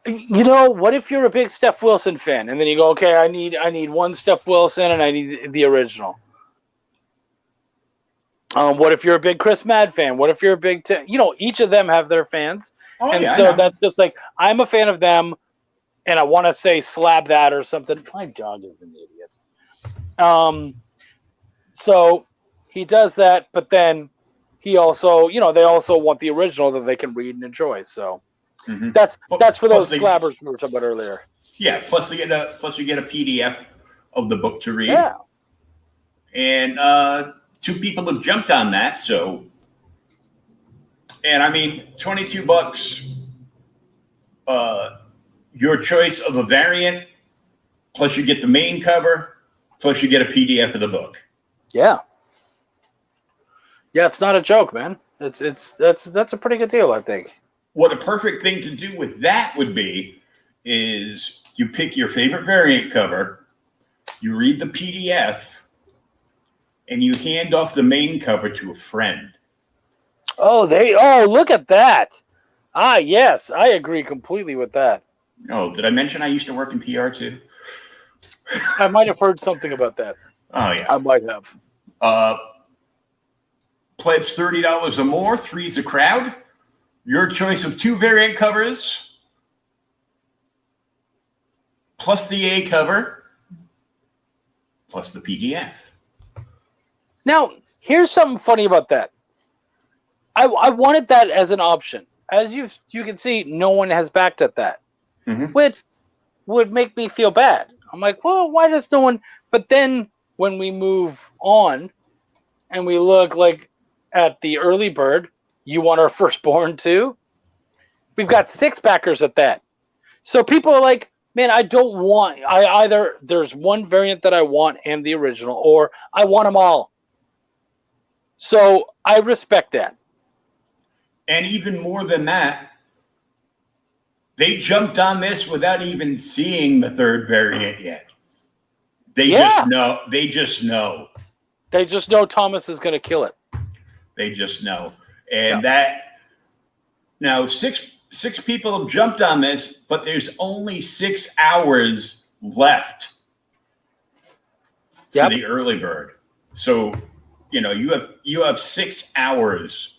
You know, what if you're a big Steph Wilson fan, and then you go, okay, I need one Steph Wilson, and I need the original. What if you're a big Chris Mad fan? What if you're a big, each of them have their fans, that's just like, I'm a fan of them, and I want to say slab that or something. My dog is an idiot. So he does that, but then he also, they also want the original that they can read and enjoy. So that's for those slabbers we were talking about earlier. Yeah. Plus you get a PDF of the book to read. Yeah. And 2 people have jumped on that. So, and I mean, $22. Your choice of a variant, plus you get the main cover, plus you get a PDF of the book. Yeah. Yeah, it's not a joke, man. That's a pretty good deal, I think. What a perfect thing to do with that would be is you pick your favorite variant cover, you read the PDF, and you hand off the main cover to a friend. Oh, look at that. Ah, yes, I agree completely with that. Oh, did I mention I used to work in PR too? I might have heard something about that. Oh, yeah. I might have. Pledge $30 or more, 3's a crowd. Your choice of 2 variant covers, plus the A cover, plus the PDF. Now, here's something funny about that. I wanted that as an option. As you can see, no one has backed at that, which would make me feel bad. I'm like, well, why does no one? But then when we move on and we look like at the early bird, you want our firstborn too? We've got 6 backers at that. So people are like, man, I don't want. There's one variant that I want and the original, or I want them all. So I respect that. And even more than that, they jumped on this without even seeing the 3rd variant yet. They just know. They just know. They just know Thomas is going to kill it. They just know. And that now six people have jumped on this, but there's only 6 hours left for the early bird. So, you have 6 hours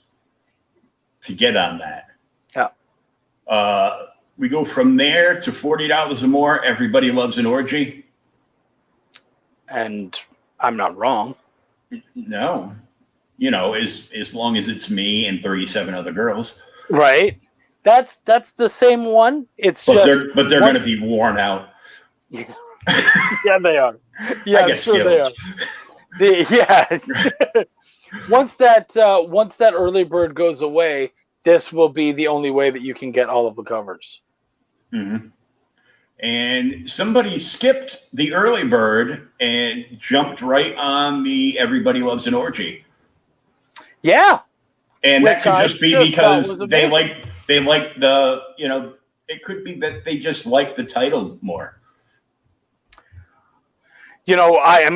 to get on that. Yeah. We go from there to $40 or more. Everybody loves an orgy. And I'm not wrong. No. As long as it's me and 37 other girls. Right. That's the same one. They're going to be worn out. Yeah, they are. Yeah, I guess sure they are. Once that early bird goes away, this will be the only way that you can get all of the covers. Mm-hmm. And somebody skipped the early bird and jumped right on the Everybody Loves an Orgy. Yeah. And that could just be because they like the, it could be that they just like the title more. I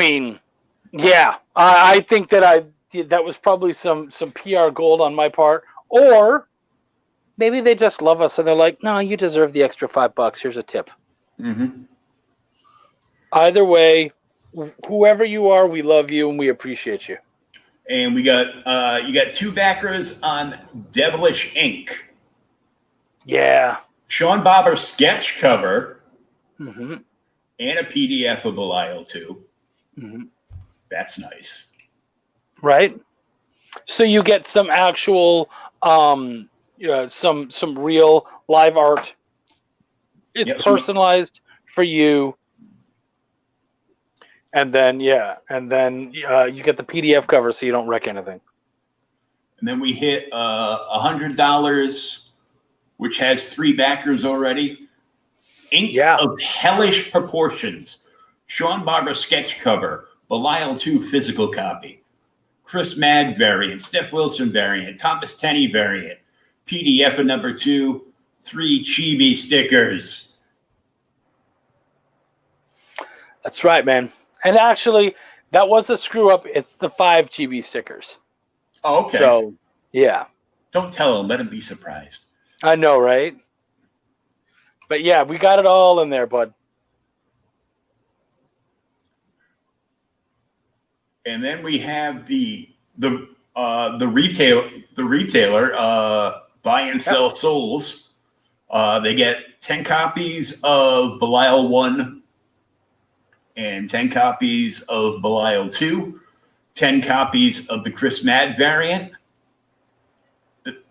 think that was probably some PR gold on my part, or maybe they just love us and they're like, no, you deserve the extra $5. Here's a tip. Mm-hmm. Either way, whoever you are, we love you and we appreciate you. And we got you got 2 backers on Devilish Ink. Yeah. Sean Bobber sketch cover. Mm-hmm. And a PDF of Belial 2. Mm-hmm. That's nice. Right? So you get some actual some real live art. It's personalized for you. And then you get the PDF cover so you don't wreck anything. And then we hit $100, which has 3 backers already. Ink of hellish proportions. Sean Barber sketch cover. Belial 2 physical copy. Chris Mad variant. Steph Wilson variant. Thomas Tenney variant. PDF of number 2. 3 chibi stickers. That's right, man. And actually, that was a screw up. It's the 5 chibi stickers. Oh, okay. So, yeah. Don't tell him. Let him be surprised. I know, right? But yeah, we got it all in there, bud. And then we have the retailer Buy and Sell Souls. They get 10 copies of Belial 1 and 10 copies of Belial 2, 10 copies of the Chris Mad variant,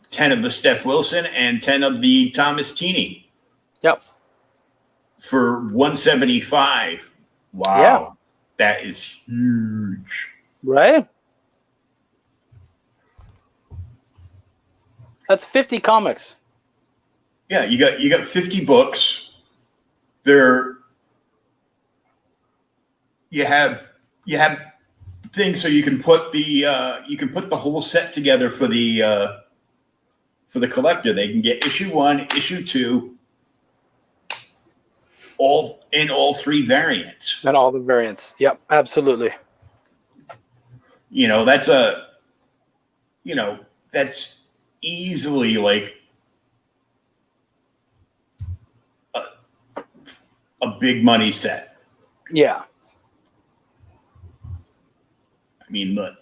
10 of the Steph Wilson, and 10 of the Thomas Tenney. Yep. For $175. Wow. Yeah. That is huge. Right? That's 50 comics. Yeah, you got 50 books. You have things so you can put the whole set together for the collector. They can get issue 1, issue 2, all 3 variants. And all the variants. Yep, absolutely. That's easily like a big money set. Yeah. I mean, look.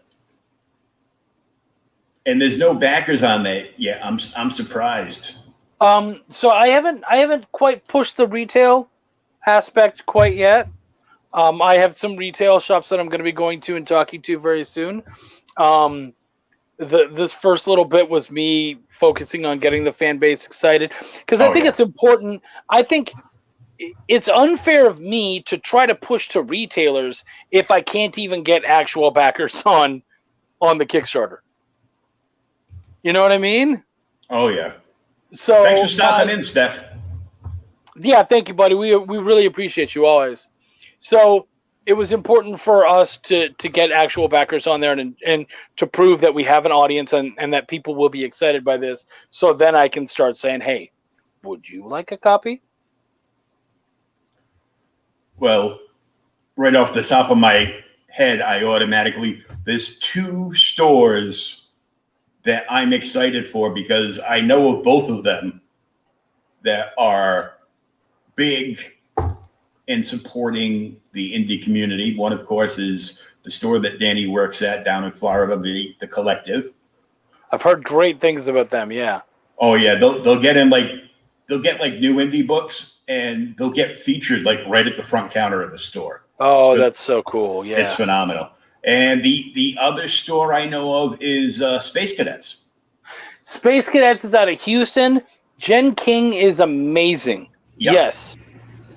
And there's no backers on that. Yeah, I'm surprised. So I haven't quite pushed the retail aspect quite yet. I have some retail shops that I'm going to be going to and talking to very soon. This first little bit was me focusing on getting the fan base excited because I think it's important. I think it's unfair of me to try to push to retailers if I can't even get actual backers on the Kickstarter. You know what I mean? Oh yeah. So Thanks for stopping in, Steph. Yeah, thank you, buddy. We really appreciate you always. So it was important for us to get actual backers on there and to prove that we have an audience and that people will be excited by this. So then I can start saying, hey, would you like a copy? Well, right off the top of my head, there's 2 stores that I'm excited for because I know of both of them that are big in supporting the indie community. One, of course, is the store that Danny works at down in Florida, the Collective. I've heard great things about them. Yeah. Oh yeah, they'll get new indie books and they'll get featured like right at the front counter of the store. Oh, that's so cool. Yeah. It's phenomenal. And the other store I know of is Space Cadets. Space Cadets is out of Houston. Jen King is amazing. Yep. Yes.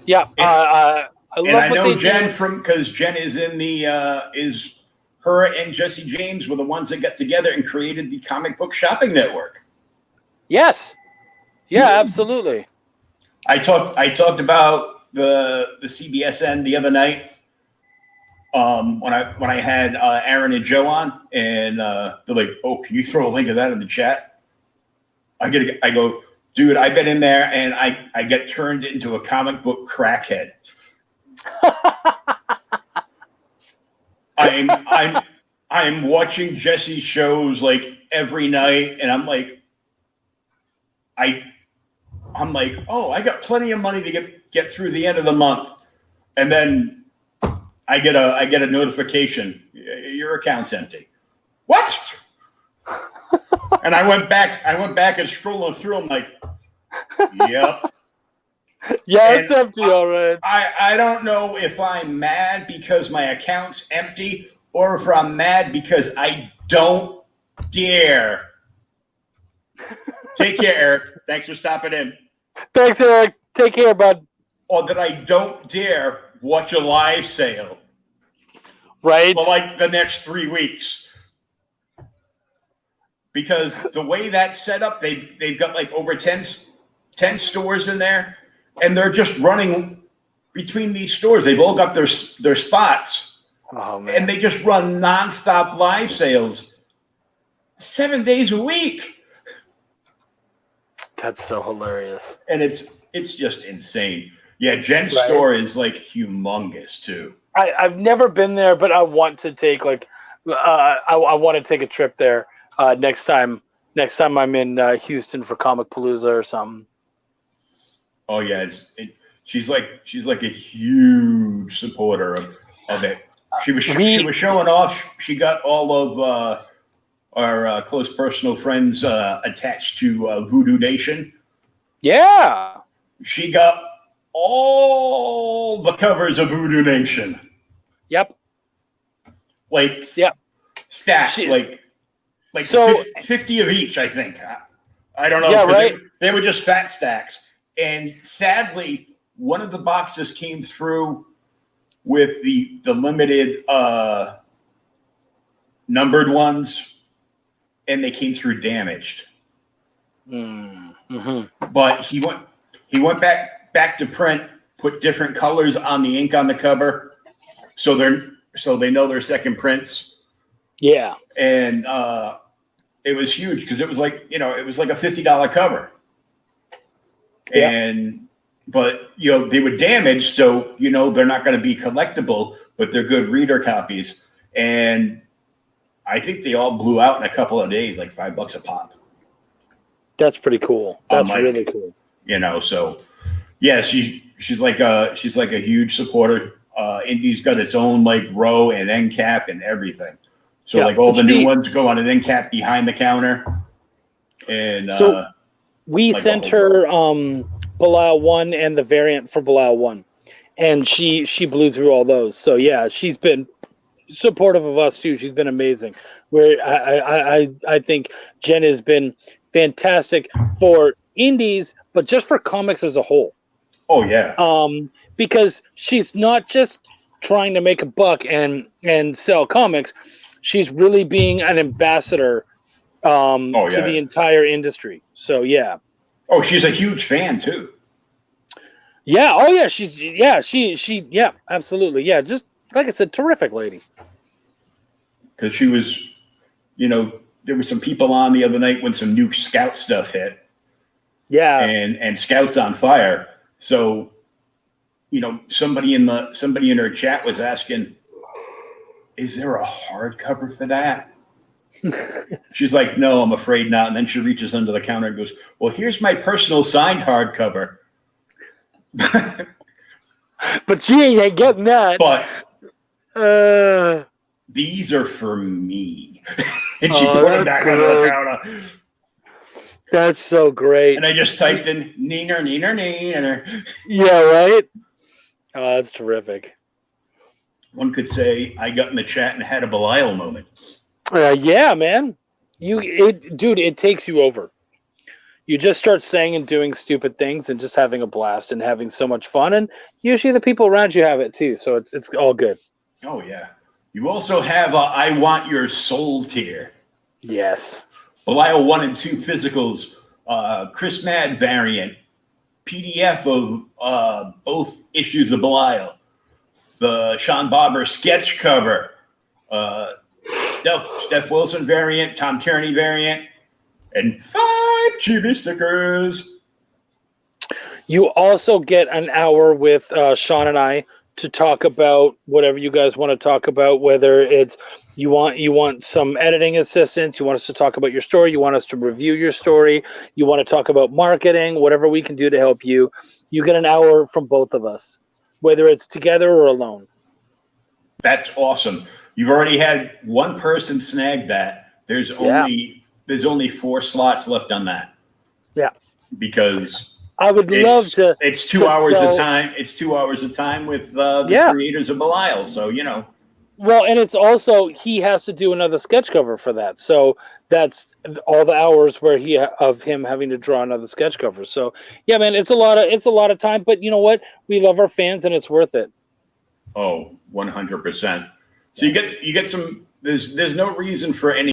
Yeah. I love and I what know they Jen do. because Jen is in is her and Jesse James were the ones that got together and created the Comic Book Shopping Network. Yes. Yeah, absolutely. I talked about the CBSN the other night when I had Aaron and Joe on, and they're like, "Oh, can you throw a link of that in the chat?" I go, dude, I've been in there and I get turned into a comic book crackhead. I'm watching Jesse's shows like every night, and I'm like, oh, I got plenty of money to get through the end of the month, and then I get a notification, your account's empty. What? And I went back and scrolling through. I'm like, yep. Yeah, it's empty, all right. I don't know if I'm mad because my account's empty or if I'm mad because I don't dare. Take care, Eric. Thanks for stopping in. Thanks, Eric. Take care, bud. Or that I don't dare watch a live sale. Right. For like the next 3 weeks. Because the way that's set up, they've got like over 10 stores in there, and they're just running between these stores. They've all got their spots, and they just run nonstop live sales 7 days a week. That's so hilarious. And it's just insane. Yeah, Jen's store is like humongous too. I've never been there, but I want to take I want to take a trip there next time I'm in Houston for Comic Palooza or something. Oh yeah, she's like a huge supporter of it. She was showing off. She got all of our close personal friends attached to Voodoo Nation. Yeah, she got all the covers of Voodoo Nation. Yep. Stacks, like so, 50 of each, I think. I don't know. Yeah, right. They were just fat stacks. And sadly, one of the boxes came through with the limited numbered ones, and they came through damaged. Mm-hmm. But he went back to print, put different colors on the ink on the cover, so they know they're second prints. Yeah. And it was huge because it was like a $50 cover. Yeah. But they were damaged, so they're not going to be collectible, but they're good reader copies. And I think they all blew out in a couple of days, like $5 a pop. That's pretty cool. That's really cool. So yeah, she's like a huge supporter. Indie's got its own like row and end cap and everything. So like all the new ones go on an end cap behind the counter. And so we sent her Belial 1 and the variant for Belial 1, and she blew through all those. So yeah, she's been supportive of us too. She's been amazing. Where I think Jen has been fantastic for indies, but just for comics as a whole. Oh yeah. Because she's not just trying to make a buck and sell comics. She's really being an ambassador to the entire industry. So yeah. Oh, she's a huge fan too. Yeah. Oh yeah. Yeah. Absolutely. Yeah. Just like I said, terrific lady. Because she was, there were some people on the other night when some new Scout stuff hit. Yeah. And Scouts on Fire. So, somebody in her chat was asking, is there a hardcover for that? She's like, no, I'm afraid not. And then she reaches under the counter and goes, well, here's my personal signed hardcover. But she ain't getting that. But these are for me. And she put them back under the counter. That's so great. And I just typed in neener, neener, neener. Yeah, right? Oh, that's terrific. One could say I got in the chat and had a Belial moment. Yeah, man. Dude, it takes you over. You just start saying and doing stupid things and just having a blast and having so much fun. And usually the people around you have it too. So it's all good. Oh, yeah. You also have I Want Your Soul tier. Yes. Belial 1 and 2 physicals, Chris Mad variant, PDF of both issues of Belial, the Sean Barber sketch cover, Steph Wilson variant, Tom Tierney variant, and 5 chibi stickers. You also get an hour with Sean and I to talk about whatever you guys want to talk about, whether it's you want some editing assistance, you want us to talk about your story, you want us to review your story, you want to talk about marketing, whatever we can do to help you. You get an hour from both of us, whether it's together or alone. That's awesome. You've already had one person snag that. There's only 4 slots left on that. Yeah. Because I would love to. It's 2 hours of time. It's 2 hours of time with the creators of Belial. So, Well, and it's also he has to do another sketch cover for that. So that's all the hours where of him having to draw another sketch cover. So yeah, man, it's a lot of time. But you know what? We love our fans, and it's worth it. Oh, 100%. So you get some. There's no reason for any.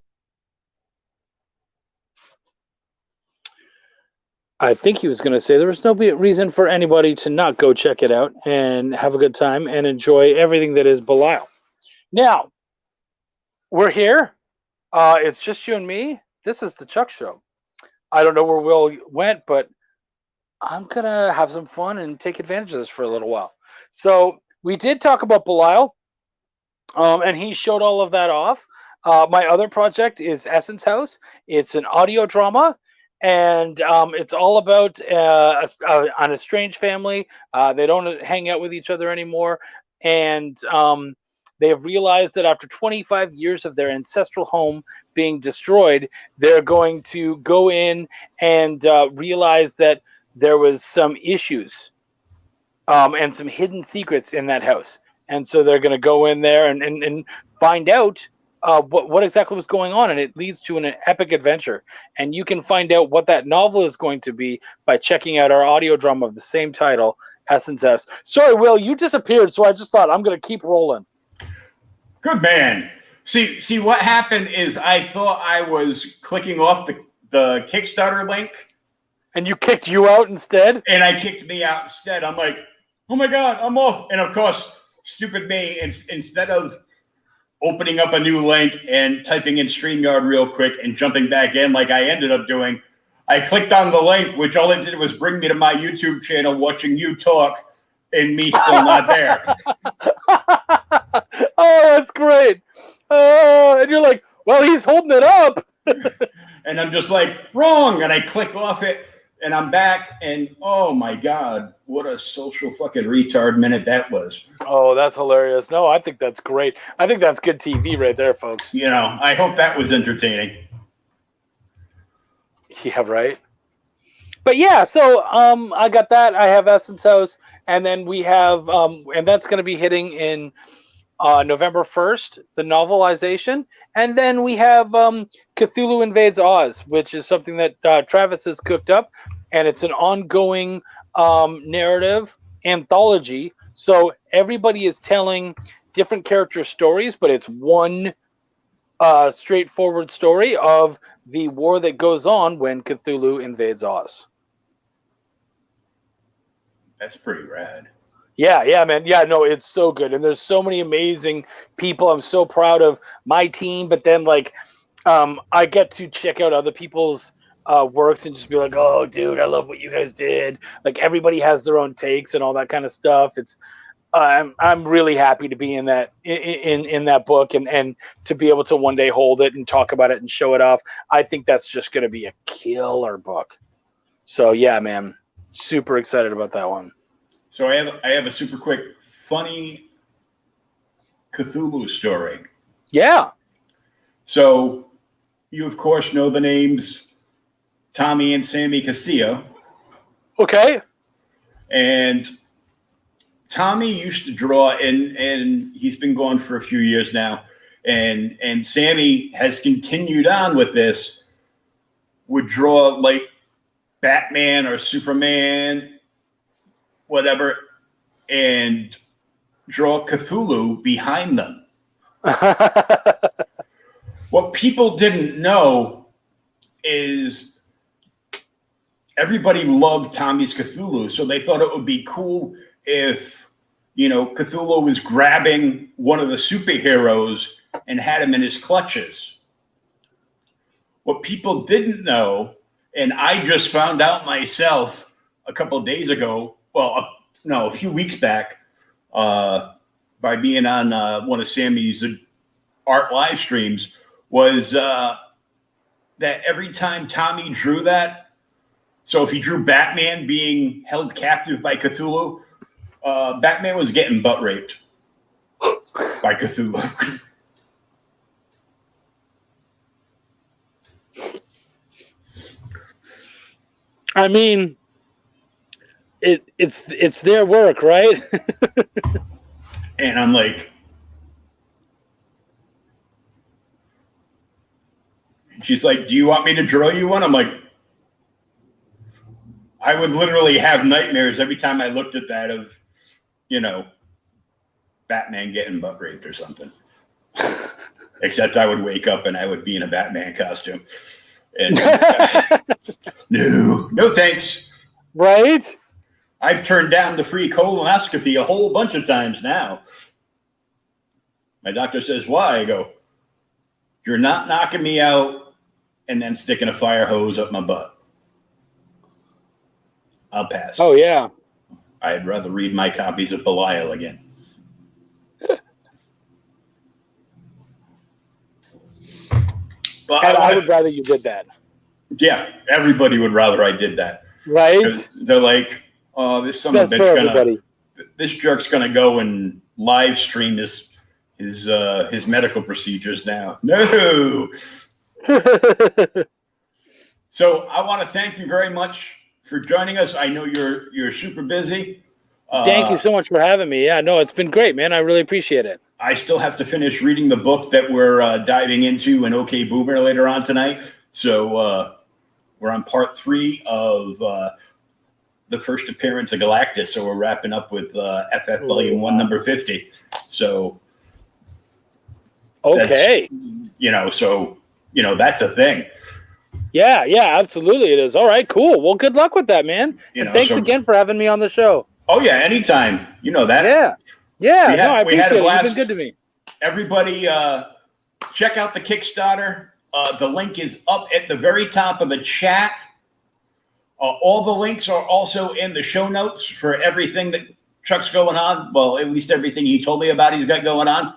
I think he was going to say there was no reason for anybody to not go check it out and have a good time and enjoy everything that is Belial. Now, we're here. It's just you and me. This is the Chuck Show. I don't know where Will went, but I'm going to have some fun and take advantage of this for a little while. So we did talk about Belial, and he showed all of that off. My other project is Essence House. It's an audio drama. And it's all about an estranged family. They don't hang out with each other anymore. And they have realized that after 25 years of their ancestral home being destroyed, they're going to go in and realize that there was some issues and some hidden secrets in that house. And so they're going to go in there and find out what exactly was going on, and it leads to an epic adventure. And you can find out what that novel is going to be by checking out our audio drama of the same title, Essence S. Sorry, Will, you disappeared, so I just thought I'm going to keep rolling. Good man. See, what happened is I thought I was clicking off the Kickstarter link. And you kicked you out instead? And I kicked me out instead. I'm like, oh my God, I'm off. And of course, stupid me, instead of opening up a new link and typing in StreamYard real quick and jumping back in like I ended up doing, I clicked on the link, which all it did was bring me to my YouTube channel watching you talk and me still not there. Oh, that's great. And you're like, well, he's holding it up. And I'm just like, wrong. And I click off it and I'm back. And oh my God, what a social fucking retard minute that was. Oh, that's hilarious. No, I think that's great. I think that's good TV right there, folks. I hope that was entertaining. Yeah, right. But yeah, so I got that. I have Essence House, and then we have, and that's going to be hitting in November 1st, the novelization, and then we have Cthulhu Invades Oz, which is something that Travis has cooked up, and it's an ongoing narrative anthology. So everybody is telling different character stories, but it's one straightforward story of the war that goes on when Cthulhu invades Oz. That's pretty rad. Yeah, man. Yeah, no, it's so good. And there's so many amazing people. I'm so proud of my team, but then like I get to check out other people's works and just be like, oh, dude, I love what you guys did. Like everybody has their own takes and all that kind of stuff. It's I'm really happy to be in that book and to be able to one day hold it and talk about it and show it off. I think that's just going to be a killer book. So yeah, man, super excited about that one. So I have a super quick funny Cthulhu story. Yeah. So you of course know the names Tommy and Sammy Castillo. Okay. And Tommy used to draw, and he's been gone for a few years now. And Sammy has continued on with this, would draw like Batman or Superman, whatever, and draw Cthulhu behind them. What people didn't know is everybody loved Tommy's Cthulhu, so they thought it would be cool if, you know, Cthulhu was grabbing one of the superheroes and had him in his clutches. What people didn't know, and I just found out myself a couple of days ago, well, no, a few weeks back, by being on one of Sammy's art live streams, was that every time Tommy drew that, so if he drew Batman being held captive by Cthulhu, Batman was getting butt raped by Cthulhu. I mean, it's their work, right? And I'm like, she's like, do you want me to draw you one? I'm like, I would literally have nightmares every time I looked at that of, you know, Batman getting butt raped or something. Except I would wake up and I would be in a Batman costume. And no thanks. Right? I've turned down the free colonoscopy a whole bunch of times now. My doctor says, why? I go, you're not knocking me out and then sticking a fire hose up my butt. I'll pass. Oh, yeah. I'd rather read my copies of Belial again. But I would rather you did that. Yeah, everybody would rather I did that. Right? They're like, oh, this son of a bitch this jerk's gonna go and live stream his medical procedures now. No. So I want to thank you very much for joining us. I know you're super busy. Thank you so much for having me. Yeah, no, it's been great, man. I really appreciate it. I still have to finish reading the book that we're diving into in OK Boomer later on tonight. So we're on part 3 of the first appearance of Galactus. So we're wrapping up with FF Volume 1, number 50. So okay, that's a thing. Yeah, absolutely it is. All right, cool. Well, good luck with that, man. And thanks again for having me on the show. Oh yeah, anytime. You know that. Yeah. I appreciate it. You've been good to me. Everybody, check out the Kickstarter. The link is up at the very top of the chat. All the links are also in the show notes for everything that Chuck's going on. Well, at least everything he told me about he's got going on.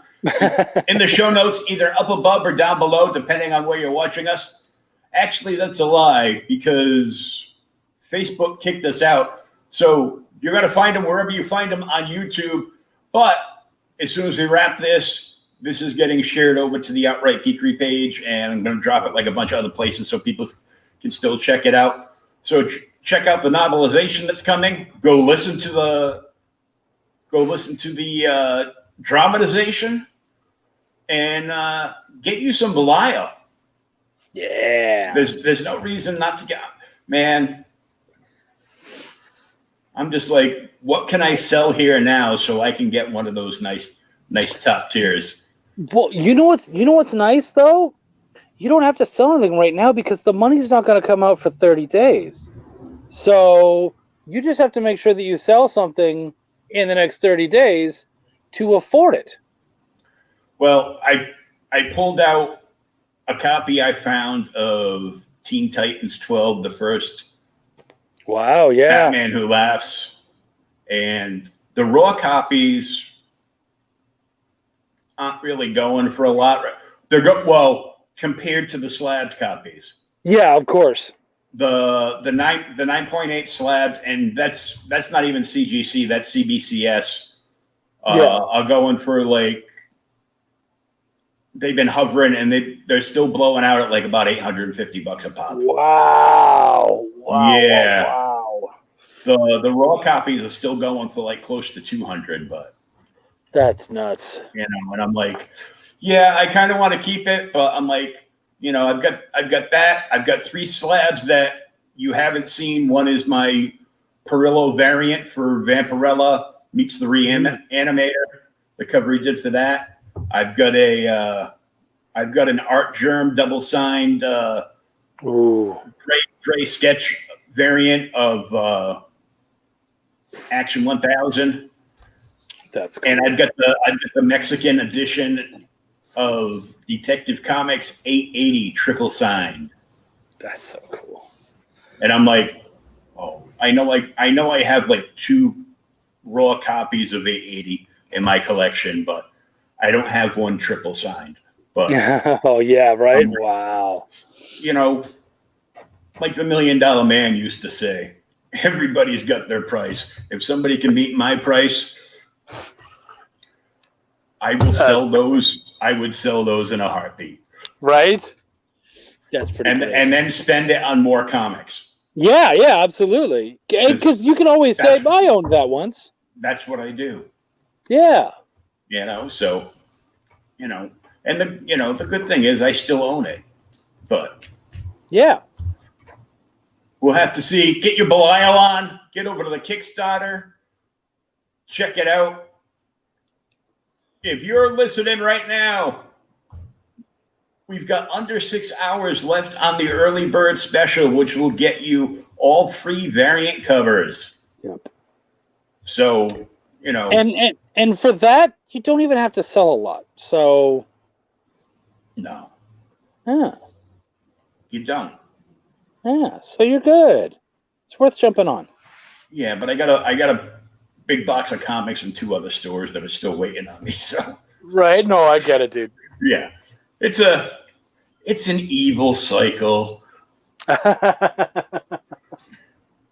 In the show notes, either up above or down below, depending on where you're watching us. Actually, that's a lie because Facebook kicked us out. So you're going to find them wherever you find them on YouTube. But as soon as we wrap this is getting shared over to the Outright Geekery page, and I'm going to drop it like a bunch of other places so people can still check it out. So check out the novelization that's coming. Go listen to the dramatization, and get you some Belial. Yeah. There's no reason not to get, man. I'm just like, what can I sell here now so I can get one of those nice top tiers? Well, you know what's nice though? You don't have to sell anything right now because the money's not going to come out for 30 days. So You just have to make sure that you sell something in the next 30 days to afford it. Well, I pulled out a copy I found of Teen Titans 12, the first Wow, yeah. Batman Who Laughs, and the raw copies aren't really going for a lot. Well, compared to the slabbed copies. Yeah, of course. The 9.8 slabbed, and that's not even CGC, that's CBCS. Are going for like, they've been hovering, and they're still blowing out at like about $850 a pop. Wow. Yeah. Wow. The raw copies are still going for like close to 200, but That's nuts. you know, and I'm like, yeah, I kind of want to keep it, but I'm like, you know, I've got that. I've got 3 slabs that you haven't seen. One is my Perillo variant for Vampirella meets the Reanimator, the cover he did for that. I've got an Art Germ double signed gray sketch variant of Action 1000. That's cool. And I've got the Mexican edition of Detective Comics 880 triple signed. That's so cool. And I'm like, oh, I know I have like 2 raw copies of 880 in my collection, but I don't have one triple signed. But oh yeah, right. Wow. You know, like the $1 Million Man used to say, everybody's got their price. If somebody can beat my price, I will sell those. I would sell those in a heartbeat. Right? That's pretty crazy. And then spend it on more comics. Yeah, absolutely. Because you can always say, I owned that once. That's what I do. Yeah. You know, so, you know, and the good thing is I still own it. But yeah. We'll have to see. Get your Belial on. Get over to the Kickstarter. Check it out. If you're listening right now, we've got under 6 hours left on the early bird special, which will get you all 3 variant covers. Yep. So, you know. And for that, you don't even have to sell a lot. So. No. Yeah. You don't. Yeah. So you're good. It's worth jumping on. Yeah, but I got a big box of comics in 2 other stores that are still waiting on me. So. Right. No, I get it, dude. Yeah. It's an evil cycle. You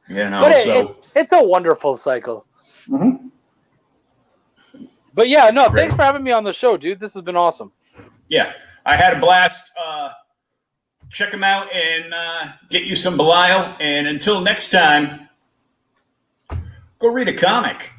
know, but it's a wonderful cycle. Mm-hmm. But yeah, no, thanks for having me on the show, dude. This has been awesome. Yeah, I had a blast. Check them out and get you some Belial. And until next time, go read a comic.